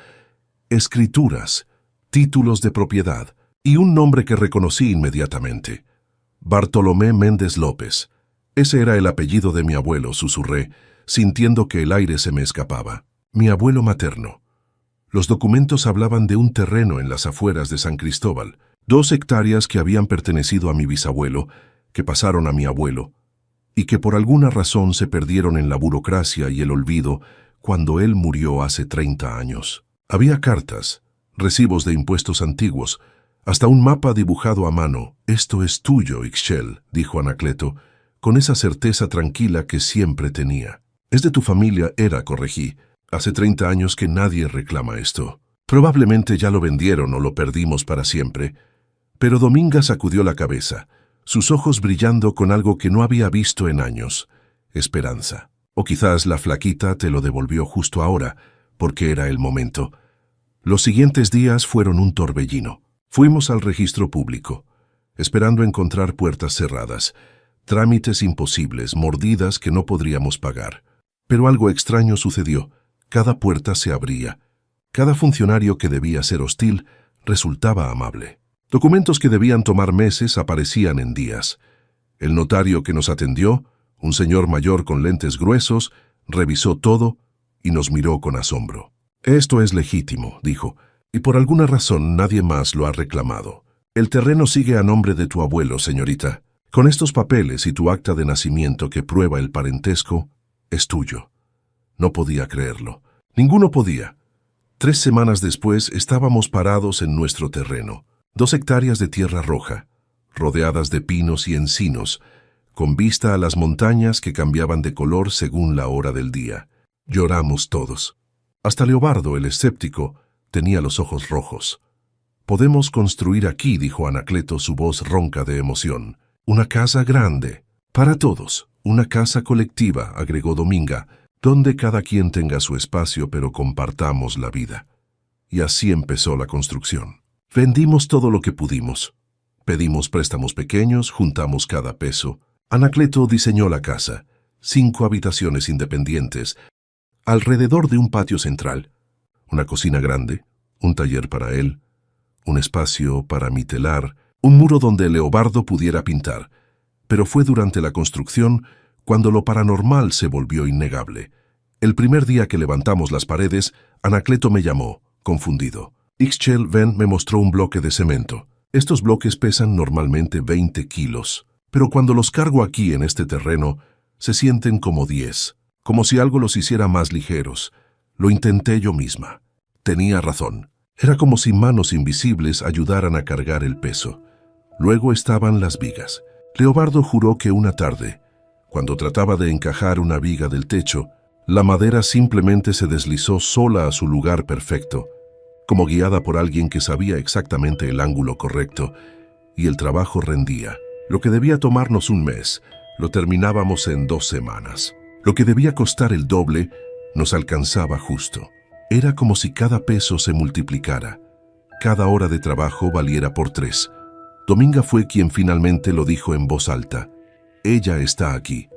escrituras, títulos de propiedad y un nombre que reconocí inmediatamente. Bartolomé Méndez López. Ese era el apellido de mi abuelo, susurré, sintiendo que el aire se me escapaba. Mi abuelo materno. Los documentos hablaban de un terreno en las afueras de San Cristóbal, 2 hectáreas que habían pertenecido a mi bisabuelo, que pasaron a mi abuelo, y que por alguna razón se perdieron en la burocracia y el olvido cuando él murió hace 30 años. Había cartas, recibos de impuestos antiguos, hasta un mapa dibujado a mano. «Esto es tuyo, Ixchel», dijo Anacleto, con esa certeza tranquila que siempre tenía. «Es de tu familia», corregí. «Hace 30 años que nadie reclama esto. Probablemente ya lo vendieron o lo perdimos para siempre». Pero Dominga sacudió la cabeza, sus ojos brillando con algo que no había visto en años. Esperanza. O quizás la flaquita te lo devolvió justo ahora, porque era el momento. Los siguientes días fueron un torbellino. Fuimos al registro público, esperando encontrar puertas cerradas, trámites imposibles, mordidas que no podríamos pagar. Pero algo extraño sucedió. Cada puerta se abría. Cada funcionario que debía ser hostil resultaba amable. Documentos que debían tomar meses aparecían en días. El notario que nos atendió, un señor mayor con lentes gruesos, revisó todo y nos miró con asombro. «Esto es legítimo», dijo, «y por alguna razón nadie más lo ha reclamado. El terreno sigue a nombre de tu abuelo, señorita. Con estos papeles y tu acta de nacimiento que prueba el parentesco, es tuyo». No podía creerlo. Ninguno podía. 3 semanas después estábamos parados en nuestro terreno. 2 hectáreas de tierra roja, rodeadas de pinos y encinos, con vista a las montañas que cambiaban de color según la hora del día. Lloramos todos. Hasta Leobardo, el escéptico, tenía los ojos rojos. «Podemos construir aquí», dijo Anacleto, su voz ronca de emoción. «Una casa grande. Para todos. Una casa colectiva», agregó Dominga, «donde cada quien tenga su espacio pero compartamos la vida». Y así empezó la construcción. Vendimos todo lo que pudimos. Pedimos préstamos pequeños, juntamos cada peso. Anacleto diseñó la casa, 5 habitaciones independientes, alrededor de un patio central, una cocina grande, un taller para él, un espacio para mi telar, un muro donde Leobardo pudiera pintar. Pero fue durante la construcción cuando lo paranormal se volvió innegable. El primer día que levantamos las paredes, Anacleto me llamó, confundido. «Ixchel, ven», me mostró un bloque de cemento. Estos bloques pesan normalmente 20 kilos, pero cuando los cargo aquí en este terreno, se sienten como 10, como si algo los hiciera más ligeros. Lo intenté yo misma. Tenía razón. Era como si manos invisibles ayudaran a cargar el peso. Luego estaban las vigas. Leobardo juró que una tarde, cuando trataba de encajar una viga del techo, la madera simplemente se deslizó sola a su lugar perfecto, como guiada por alguien que sabía exactamente el ángulo correcto, y el trabajo rendía. Lo que debía tomarnos un mes, lo terminábamos en 2 semanas. Lo que debía costar el doble, nos alcanzaba justo. Era como si cada peso se multiplicara, cada hora de trabajo valiera por 3. Dominga fue quien finalmente lo dijo en voz alta. «Ella está aquí.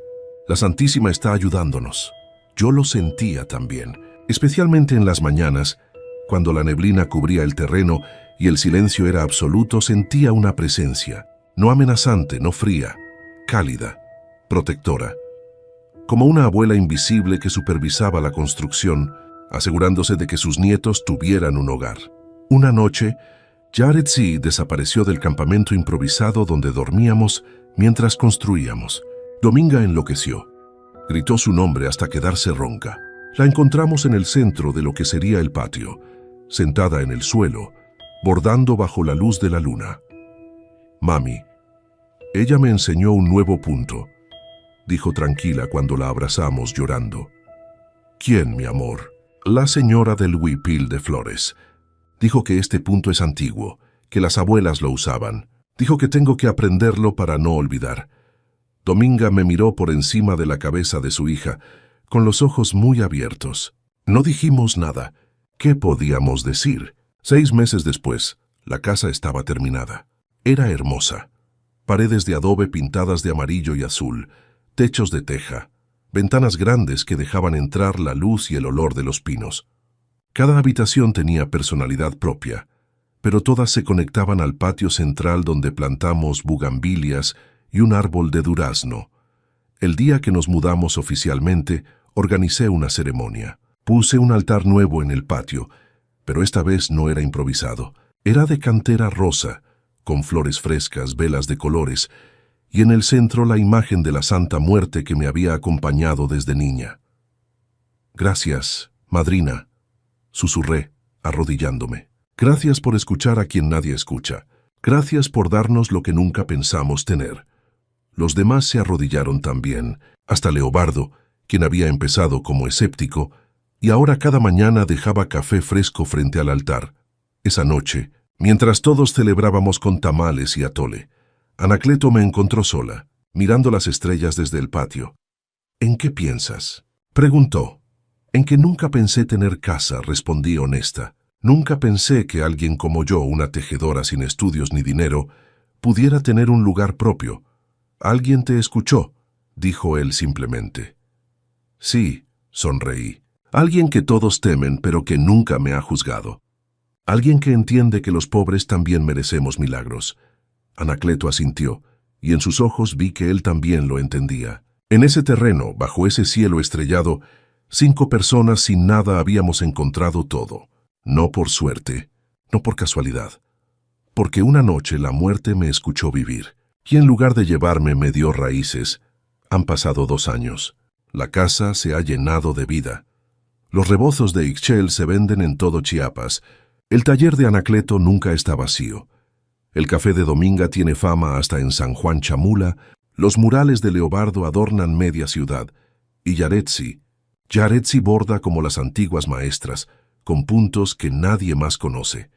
La Santísima está ayudándonos». Yo lo sentía también, especialmente en las mañanas, cuando la neblina cubría el terreno y el silencio era absoluto. Sentía una presencia, no amenazante, no fría, cálida, protectora, como una abuela invisible que supervisaba la construcción, asegurándose de que sus nietos tuvieran un hogar. Una noche, Yaretsi desapareció del campamento improvisado donde dormíamos mientras construíamos. Dominga enloqueció. Gritó su nombre hasta quedarse ronca. La encontramos en el centro de lo que sería el patio, sentada en el suelo, bordando bajo la luz de la luna. «Mami, ella me enseñó un nuevo punto», dijo tranquila cuando la abrazamos llorando. ¿Quién, mi amor? La señora del huipil de flores. Dijo que este punto es antiguo, que las abuelas lo usaban. Dijo que tengo que aprenderlo para no olvidar. Dominga me miró por encima de la cabeza de su hija, con los ojos muy abiertos. No dijimos nada. ¿Qué podíamos decir? 6 meses después, la casa estaba terminada. Era hermosa. Paredes de adobe pintadas de amarillo y azul, techos de teja, ventanas grandes que dejaban entrar la luz y el olor de los pinos. Cada habitación tenía personalidad propia, pero todas se conectaban al patio central donde plantamos bugambilias y un árbol de durazno. El día que nos mudamos oficialmente, organicé una ceremonia. Puse un altar nuevo en el patio, pero esta vez no era improvisado. Era de cantera rosa, con flores frescas, velas de colores, y en el centro la imagen de la Santa Muerte que me había acompañado desde niña. «Gracias, madrina», susurré, arrodillándome. «Gracias por escuchar a quien nadie escucha. Gracias por darnos lo que nunca pensamos tener». Los demás se arrodillaron también, hasta Leobardo, quien había empezado como escéptico, y ahora cada mañana dejaba café fresco frente al altar. Esa noche, mientras todos celebrábamos con tamales y atole, Anacleto me encontró sola, mirando las estrellas desde el patio. «¿En qué piensas?», preguntó. «En que nunca pensé tener casa», respondí honesta. «Nunca pensé que alguien como yo, una tejedora sin estudios ni dinero, pudiera tener un lugar propio». «Alguien te escuchó», dijo él simplemente. «Sí», sonreí. «Alguien que todos temen, pero que nunca me ha juzgado. Alguien que entiende que los pobres también merecemos milagros». Anacleto asintió, y en sus ojos vi que él también lo entendía. En ese terreno, bajo ese cielo estrellado, 5 personas sin nada habíamos encontrado todo. No por suerte, no por casualidad. Porque una noche la muerte me escuchó vivir, y en lugar de llevarme me dio raíces. Han pasado 2 años. La casa se ha llenado de vida. Los rebozos de Ixchel se venden en todo Chiapas. El taller de Anacleto nunca está vacío. El café de Dominga tiene fama hasta en San Juan Chamula. Los murales de Leobardo adornan media ciudad. Y Yaretsi borda como las antiguas maestras, con puntos que nadie más conoce.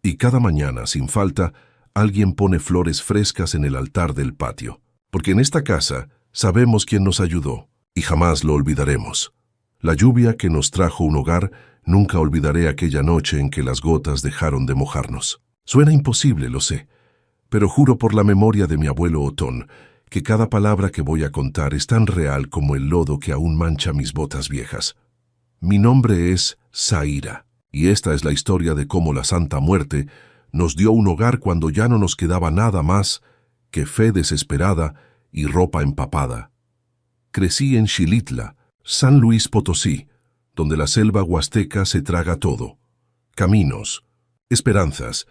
Y cada mañana, sin falta, alguien pone flores frescas en el altar del patio. Porque en esta casa sabemos quién nos ayudó, y jamás lo olvidaremos. La lluvia que nos trajo un hogar, nunca olvidaré aquella noche en que las gotas dejaron de mojarnos. Suena imposible, lo sé, pero juro por la memoria de mi abuelo Otón que cada palabra que voy a contar es tan real como el lodo que aún mancha mis botas viejas. Mi nombre es Zaira, y esta es la historia de cómo la Santa Muerte nos dio un hogar cuando ya no nos quedaba nada más que fe desesperada y ropa empapada. Crecí en Xilitla, San Luis Potosí, donde la selva huasteca se traga todo. Caminos, esperanzas,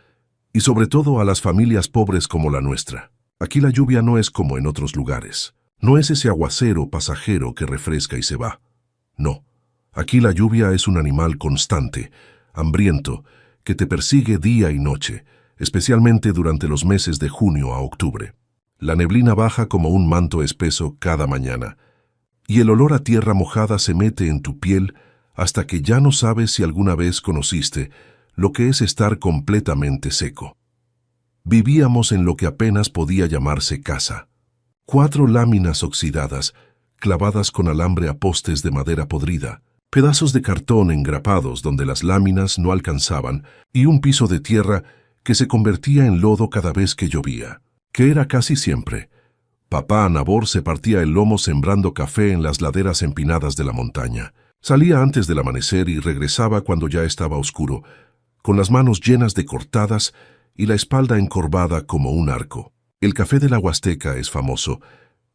y sobre todo a las familias pobres como la nuestra. Aquí la lluvia no es como en otros lugares. No es ese aguacero pasajero que refresca y se va. No, aquí la lluvia es un animal constante, hambriento, que te persigue día y noche, especialmente durante los meses de junio a octubre. La neblina baja como un manto espeso cada mañana, y el olor a tierra mojada se mete en tu piel hasta que ya no sabes si alguna vez conociste lo que es estar completamente seco. Vivíamos en lo que apenas podía llamarse casa. 4 láminas oxidadas, clavadas con alambre a postes de madera podrida, pedazos de cartón engrapados donde las láminas no alcanzaban y un piso de tierra que se convertía en lodo cada vez que llovía, que era casi siempre. Papá Nabor se partía el lomo sembrando café en las laderas empinadas de la montaña. Salía antes del amanecer y regresaba cuando ya estaba oscuro, con las manos llenas de cortadas y la espalda encorvada como un arco. El café de la Huasteca es famoso.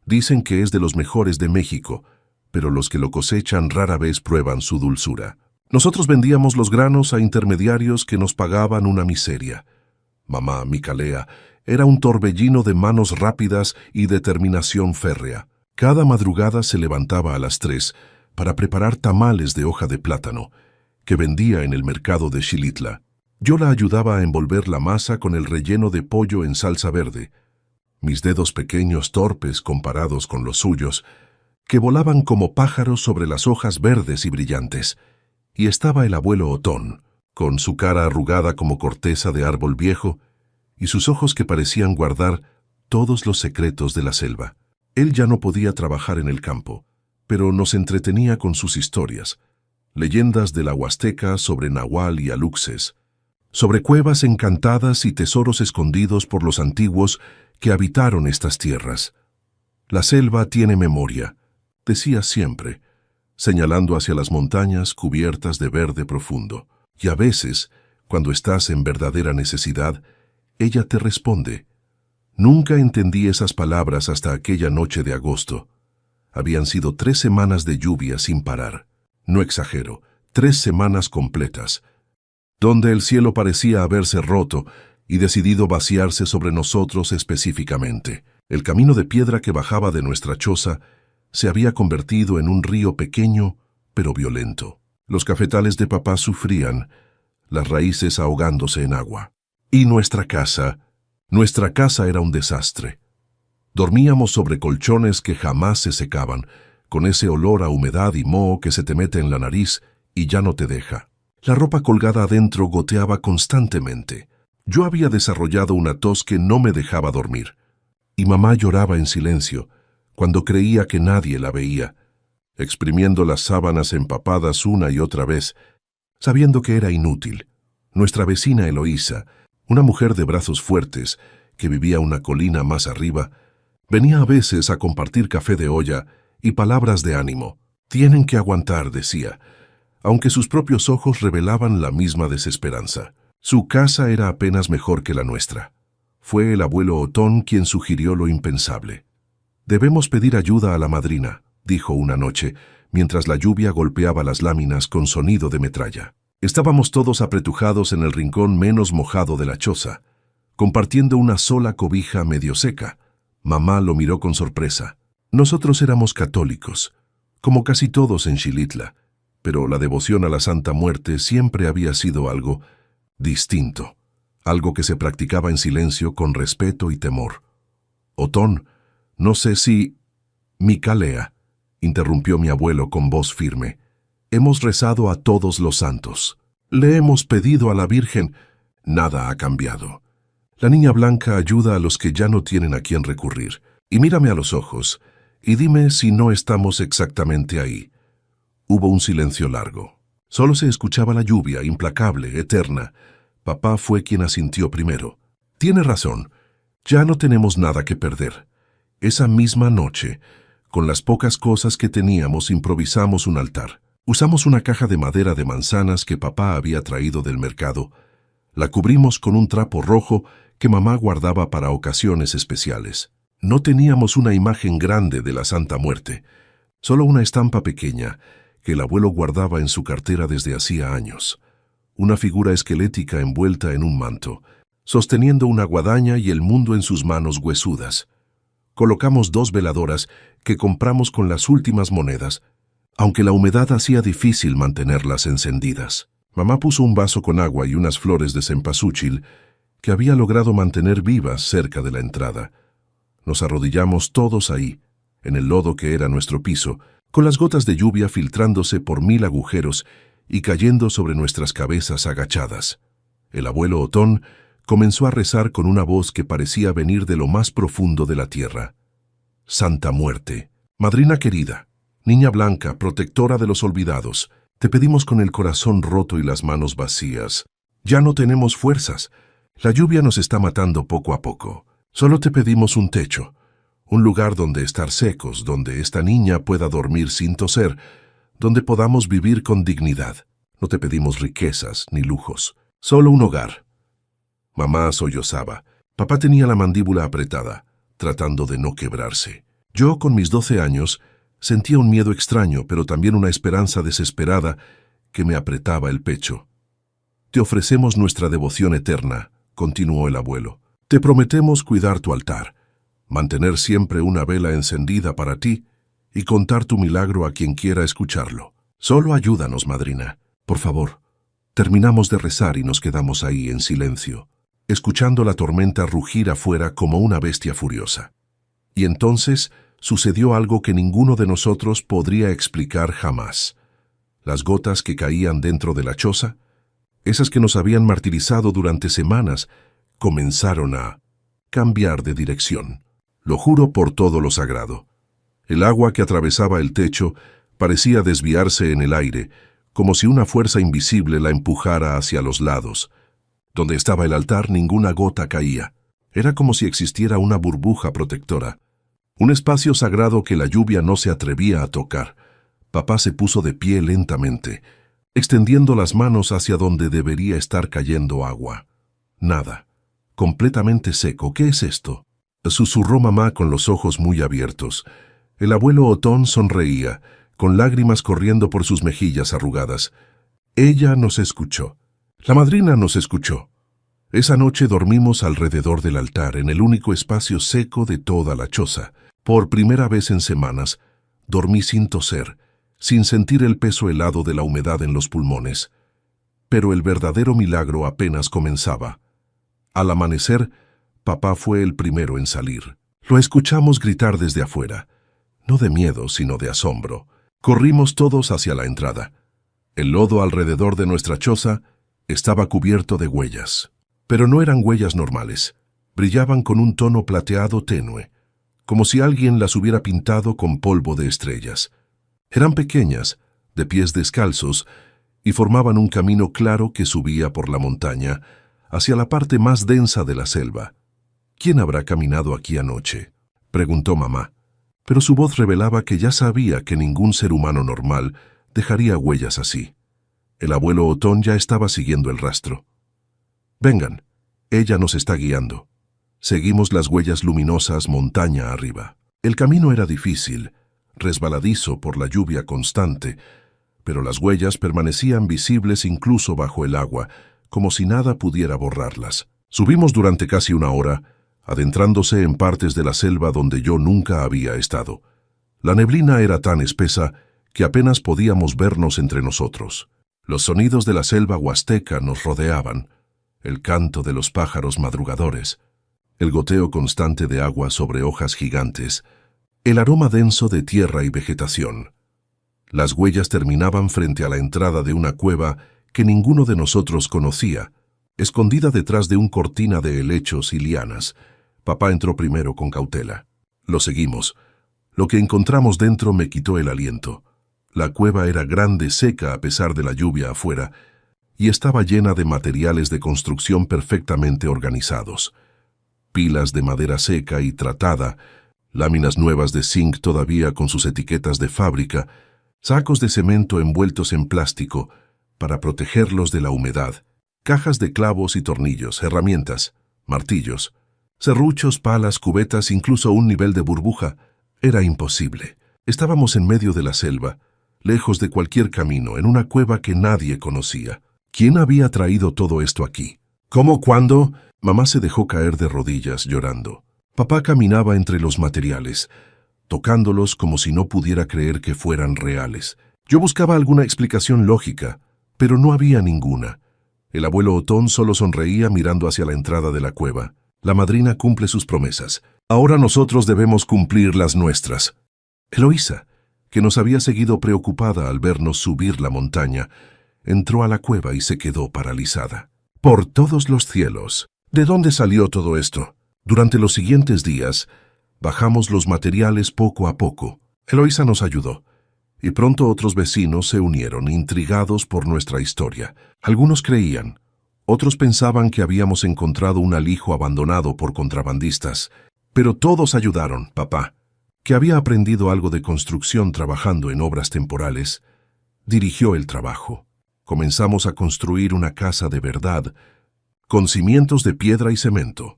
Dicen que es de los mejores de México, pero los que lo cosechan rara vez prueban su dulzura. Nosotros vendíamos los granos a intermediarios que nos pagaban una miseria. Mamá, Micalea, era un torbellino de manos rápidas y determinación férrea. Cada madrugada se levantaba a las 3 para preparar tamales de hoja de plátano, que vendía en el mercado de Xilitla. Yo la ayudaba a envolver la masa con el relleno de pollo en salsa verde. Mis dedos pequeños torpes comparados con los suyos, que volaban como pájaros sobre las hojas verdes y brillantes. Y estaba el abuelo Otón, con su cara arrugada como corteza de árbol viejo, y sus ojos que parecían guardar todos los secretos de la selva. Él ya no podía trabajar en el campo, pero nos entretenía con sus historias, leyendas de la Huasteca sobre Nahual y Aluxes, sobre cuevas encantadas y tesoros escondidos por los antiguos que habitaron estas tierras. La selva tiene memoria, decía siempre, señalando hacia las montañas cubiertas de verde profundo. Y a veces, cuando estás en verdadera necesidad, ella te responde. Nunca entendí esas palabras hasta aquella noche de agosto. Habían sido 3 semanas de lluvia sin parar. No exagero, 3 semanas completas, donde el cielo parecía haberse roto y decidido vaciarse sobre nosotros específicamente. El camino de piedra que bajaba de nuestra choza se había convertido en un río pequeño, pero violento. Los cafetales de papá sufrían, las raíces ahogándose en agua. Y nuestra casa era un desastre. Dormíamos sobre colchones que jamás se secaban, con ese olor a humedad y moho que se te mete en la nariz y ya no te deja. La ropa colgada adentro goteaba constantemente. Yo había desarrollado una tos que no me dejaba dormir. Y mamá lloraba en silencio, cuando creía que nadie la veía, exprimiendo las sábanas empapadas una y otra vez, sabiendo que era inútil. Nuestra vecina Eloísa, una mujer de brazos fuertes, que vivía una colina más arriba, venía a veces a compartir café de olla y palabras de ánimo. Tienen que aguantar, decía, aunque sus propios ojos revelaban la misma desesperanza. Su casa era apenas mejor que la nuestra. Fue el abuelo Otón quien sugirió lo impensable. «Debemos pedir ayuda a la madrina», dijo una noche, mientras la lluvia golpeaba las láminas con sonido de metralla. Estábamos todos apretujados en el rincón menos mojado de la choza, compartiendo una sola cobija medio seca. Mamá lo miró con sorpresa. Nosotros éramos católicos, como casi todos en Xilitla, pero la devoción a la Santa Muerte siempre había sido algo distinto, algo que se practicaba en silencio con respeto y temor. «Otón, no sé si...» «Micalea», interrumpió mi abuelo con voz firme. «Hemos rezado a todos los santos. Le hemos pedido a la Virgen. Nada ha cambiado. La niña blanca ayuda a los que ya no tienen a quién recurrir. Y mírame a los ojos, y dime si no estamos exactamente ahí». Hubo un silencio largo. Solo se escuchaba la lluvia, implacable, eterna. Papá fue quien asintió primero. «Tiene razón. Ya no tenemos nada que perder». Esa misma noche, con las pocas cosas que teníamos, improvisamos un altar. Usamos una caja de madera de manzanas que papá había traído del mercado. La cubrimos con un trapo rojo que mamá guardaba para ocasiones especiales. No teníamos una imagen grande de la Santa Muerte, solo una estampa pequeña que el abuelo guardaba en su cartera desde hacía años. Una figura esquelética envuelta en un manto, sosteniendo una guadaña y el mundo en sus manos huesudas. Colocamos 2 veladoras que compramos con las últimas monedas, aunque la humedad hacía difícil mantenerlas encendidas. Mamá puso un vaso con agua y unas flores de cempasúchil que había logrado mantener vivas cerca de la entrada. Nos arrodillamos todos ahí, en el lodo que era nuestro piso, con las gotas de lluvia filtrándose por 1000 agujeros y cayendo sobre nuestras cabezas agachadas. El abuelo Otón comenzó a rezar con una voz que parecía venir de lo más profundo de la tierra. «Santa Muerte, madrina querida, niña blanca, protectora de los olvidados, te pedimos con el corazón roto y las manos vacías. Ya no tenemos fuerzas. La lluvia nos está matando poco a poco. Solo te pedimos un techo, un lugar donde estar secos, donde esta niña pueda dormir sin toser, donde podamos vivir con dignidad. No te pedimos riquezas ni lujos, solo un hogar». Mamá sollozaba. Papá tenía la mandíbula apretada, tratando de no quebrarse. Yo, con mis 12 años, sentía un miedo extraño, pero también una esperanza desesperada que me apretaba el pecho. «Te ofrecemos nuestra devoción eterna», continuó el abuelo. «Te prometemos cuidar tu altar, mantener siempre una vela encendida para ti y contar tu milagro a quien quiera escucharlo. Solo ayúdanos, madrina, por favor». Terminamos de rezar y nos quedamos ahí en silencio, escuchando la tormenta rugir afuera como una bestia furiosa. Y entonces sucedió algo que ninguno de nosotros podría explicar jamás. Las gotas que caían dentro de la choza, esas que nos habían martirizado durante semanas, comenzaron a cambiar de dirección. Lo juro por todo lo sagrado. El agua que atravesaba el techo parecía desviarse en el aire, como si una fuerza invisible la empujara hacia los lados. Donde estaba el altar, ninguna gota caía. Era como si existiera una burbuja protectora. Un espacio sagrado que la lluvia no se atrevía a tocar. Papá se puso de pie lentamente, extendiendo las manos hacia donde debería estar cayendo agua. Nada. Completamente seco. ¿Qué es esto? Susurró mamá con los ojos muy abiertos. El abuelo Otón sonreía, con lágrimas corriendo por sus mejillas arrugadas. Ella nos escuchó. La madrina nos escuchó. Esa noche dormimos alrededor del altar, en el único espacio seco de toda la choza. Por primera vez en semanas, dormí sin toser, sin sentir el peso helado de la humedad en los pulmones. Pero el verdadero milagro apenas comenzaba. Al amanecer, papá fue el primero en salir. Lo escuchamos gritar desde afuera, no de miedo, sino de asombro. Corrimos todos hacia la entrada. El lodo alrededor de nuestra choza estaba cubierto de huellas. Pero no eran huellas normales. Brillaban con un tono plateado tenue, como si alguien las hubiera pintado con polvo de estrellas. Eran pequeñas, de pies descalzos, y formaban un camino claro que subía por la montaña, hacia la parte más densa de la selva. ¿Quién habrá caminado aquí anoche?, preguntó mamá, pero su voz revelaba que ya sabía que ningún ser humano normal dejaría huellas así. El abuelo Otón ya estaba siguiendo el rastro. «Vengan, ella nos está guiando». Seguimos las huellas luminosas montaña arriba. El camino era difícil, resbaladizo por la lluvia constante, pero las huellas permanecían visibles incluso bajo el agua, como si nada pudiera borrarlas. Subimos durante casi una hora, adentrándose en partes de la selva donde yo nunca había estado. La neblina era tan espesa que apenas podíamos vernos entre nosotros. Los sonidos de la selva huasteca nos rodeaban, el canto de los pájaros madrugadores, el goteo constante de agua sobre hojas gigantes, el aroma denso de tierra y vegetación. Las huellas terminaban frente a la entrada de una cueva que ninguno de nosotros conocía, escondida detrás de un cortina de helechos y lianas. Papá entró primero con cautela. Lo seguimos. Lo que encontramos dentro me quitó el aliento. La cueva era grande, seca a pesar de la lluvia afuera, y estaba llena de materiales de construcción perfectamente organizados. Pilas de madera seca y tratada, láminas nuevas de zinc todavía con sus etiquetas de fábrica, sacos de cemento envueltos en plástico para protegerlos de la humedad, cajas de clavos y tornillos, herramientas, martillos, serruchos, palas, cubetas, incluso un nivel de burbuja. Era imposible. Estábamos en medio de la selva, lejos de cualquier camino, en una cueva que nadie conocía. ¿Quién había traído todo esto aquí? ¿Cómo? ¿Cuándo? Mamá se dejó caer de rodillas, llorando. Papá caminaba entre los materiales, tocándolos como si no pudiera creer que fueran reales. Yo buscaba alguna explicación lógica, pero no había ninguna. El abuelo Otón solo sonreía mirando hacia la entrada de la cueva. La madrina cumple sus promesas. Ahora nosotros debemos cumplir las nuestras. Eloísa, que nos había seguido preocupada al vernos subir la montaña, entró a la cueva y se quedó paralizada. Por todos los cielos, ¿de dónde salió todo esto? Durante los siguientes días, bajamos los materiales poco a poco. Eloísa nos ayudó, y pronto otros vecinos se unieron, intrigados por nuestra historia. Algunos creían, otros pensaban que habíamos encontrado un alijo abandonado por contrabandistas, pero todos ayudaron. Papá, que había aprendido algo de construcción trabajando en obras temporales, dirigió el trabajo. Comenzamos a construir una casa de verdad, con cimientos de piedra y cemento,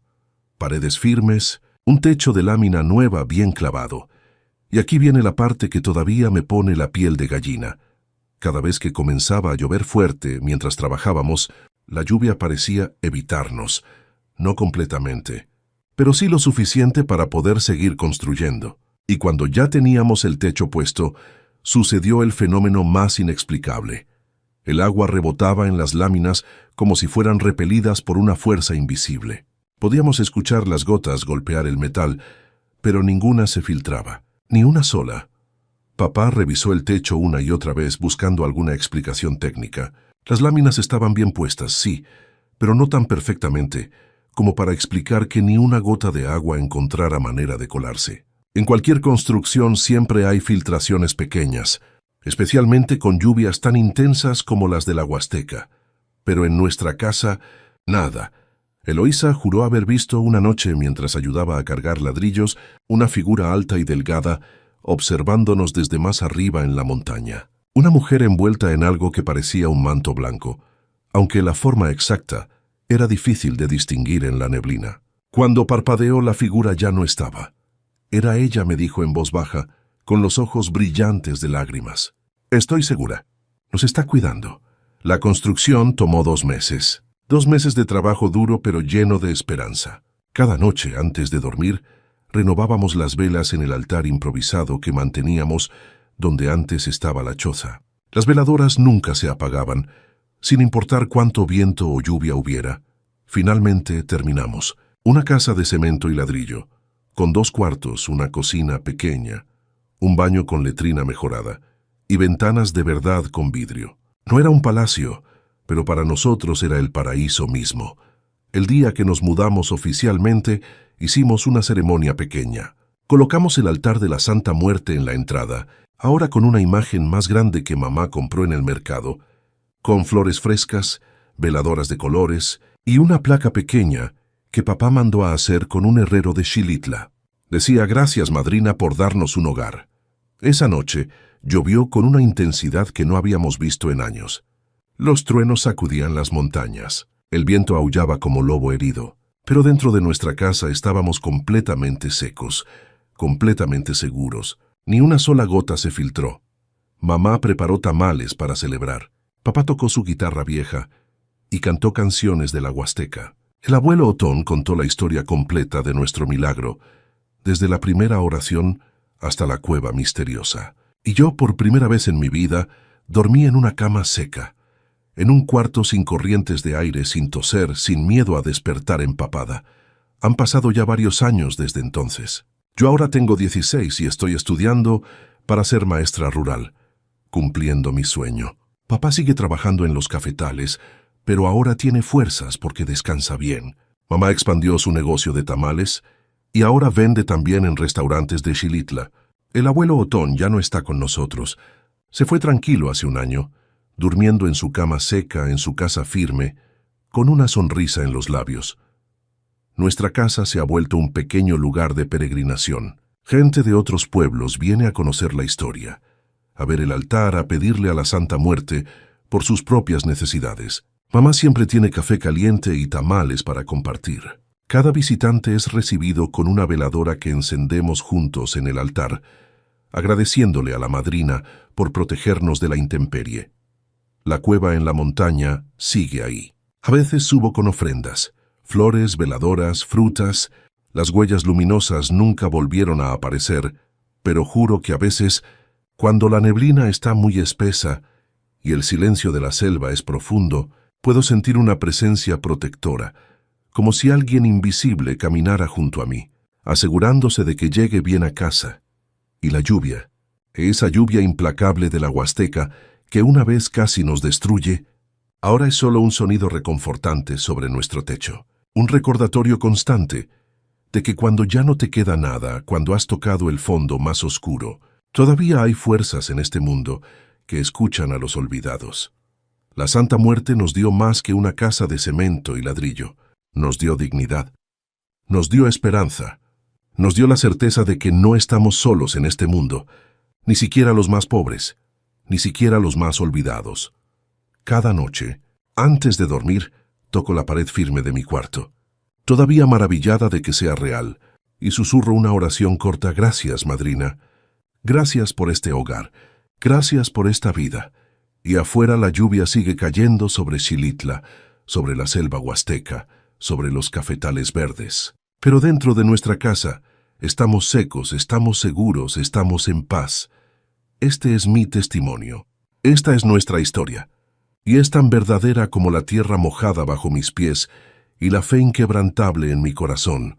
paredes firmes, un techo de lámina nueva bien clavado. Y aquí viene la parte que todavía me pone la piel de gallina. Cada vez que comenzaba a llover fuerte mientras trabajábamos, la lluvia parecía evitarnos, no completamente, pero sí lo suficiente para poder seguir construyendo. Y cuando ya teníamos el techo puesto, sucedió el fenómeno más inexplicable. El agua rebotaba en las láminas como si fueran repelidas por una fuerza invisible. Podíamos escuchar las gotas golpear el metal, pero ninguna se filtraba. Ni una sola. Papá revisó el techo una y otra vez buscando alguna explicación técnica. Las láminas estaban bien puestas, sí, pero no tan perfectamente como para explicar que ni una gota de agua encontrara manera de colarse. En cualquier construcción siempre hay filtraciones pequeñas, especialmente con lluvias tan intensas como las de la Huasteca. Pero en nuestra casa, nada. Eloísa juró haber visto una noche, mientras ayudaba a cargar ladrillos, una figura alta y delgada, observándonos desde más arriba en la montaña. Una mujer envuelta en algo que parecía un manto blanco, aunque la forma exacta era difícil de distinguir en la neblina. Cuando parpadeó, la figura ya no estaba. Era ella, me dijo en voz baja, con los ojos brillantes de lágrimas. Estoy segura. Nos está cuidando. La construcción tomó 2 meses. 2 meses de trabajo duro pero lleno de esperanza. Cada noche, antes de dormir, renovábamos las velas en el altar improvisado que manteníamos donde antes estaba la choza. Las veladoras nunca se apagaban, sin importar cuánto viento o lluvia hubiera. Finalmente terminamos. Una casa de cemento y ladrillo, con 2 cuartos, una cocina pequeña, un baño con letrina mejorada y ventanas de verdad con vidrio. No era un palacio, pero para nosotros era el paraíso mismo. El día que nos mudamos oficialmente, hicimos una ceremonia pequeña. Colocamos el altar de la Santa Muerte en la entrada, ahora con una imagen más grande que mamá compró en el mercado, con flores frescas, veladoras de colores y una placa pequeña que papá mandó a hacer con un herrero de Xilitla. Decía: gracias, madrina, por darnos un hogar. Esa noche llovió con una intensidad que no habíamos visto en años. Los truenos sacudían las montañas. El viento aullaba como lobo herido. Pero dentro de nuestra casa estábamos completamente secos, completamente seguros. Ni una sola gota se filtró. Mamá preparó tamales para celebrar. Papá tocó su guitarra vieja y cantó canciones de la Huasteca. El abuelo Otón contó la historia completa de nuestro milagro, desde la primera oración hasta la cueva misteriosa. Y yo, por primera vez en mi vida, dormí en una cama seca, en un cuarto sin corrientes de aire, sin toser, sin miedo a despertar empapada. Han pasado ya varios años desde entonces. Yo ahora tengo 16 y estoy estudiando para ser maestra rural, cumpliendo mi sueño. Papá sigue trabajando en los cafetales, pero ahora tiene fuerzas porque descansa bien. Mamá expandió su negocio de tamales y ahora vende también en restaurantes de Xilitla. El abuelo Otón ya no está con nosotros. Se fue tranquilo hace un año, durmiendo en su cama seca, en su casa firme, con una sonrisa en los labios. Nuestra casa se ha vuelto un pequeño lugar de peregrinación. Gente de otros pueblos viene a conocer la historia, a ver el altar, a pedirle a la Santa Muerte por sus propias necesidades. Mamá siempre tiene café caliente y tamales para compartir. Cada visitante es recibido con una veladora que encendemos juntos en el altar, agradeciéndole a la madrina por protegernos de la intemperie. La cueva en la montaña sigue ahí. A veces subo con ofrendas, flores, veladoras, frutas. Las huellas luminosas nunca volvieron a aparecer, pero juro que a veces, cuando la neblina está muy espesa y el silencio de la selva es profundo, puedo sentir una presencia protectora, como si alguien invisible caminara junto a mí, asegurándose de que llegue bien a casa. Y la lluvia, esa lluvia implacable de la Huasteca, que una vez casi nos destruye, ahora es solo un sonido reconfortante sobre nuestro techo, un recordatorio constante de que cuando ya no te queda nada, cuando has tocado el fondo más oscuro, todavía hay fuerzas en este mundo que escuchan a los olvidados. La Santa Muerte nos dio más que una casa de cemento y ladrillo. Nos dio dignidad, nos dio esperanza, nos dio la certeza de que no estamos solos en este mundo, ni siquiera los más pobres, ni siquiera los más olvidados. Cada noche, antes de dormir, toco la pared firme de mi cuarto, todavía maravillada de que sea real, y susurro una oración corta: gracias, madrina, gracias por este hogar, gracias por esta vida. Y afuera la lluvia sigue cayendo sobre Xilitla, sobre la selva huasteca, sobre los cafetales verdes. Pero dentro de nuestra casa estamos secos, estamos seguros, estamos en paz. Este es mi testimonio. Esta es nuestra historia. Y es tan verdadera como la tierra mojada bajo mis pies y la fe inquebrantable en mi corazón.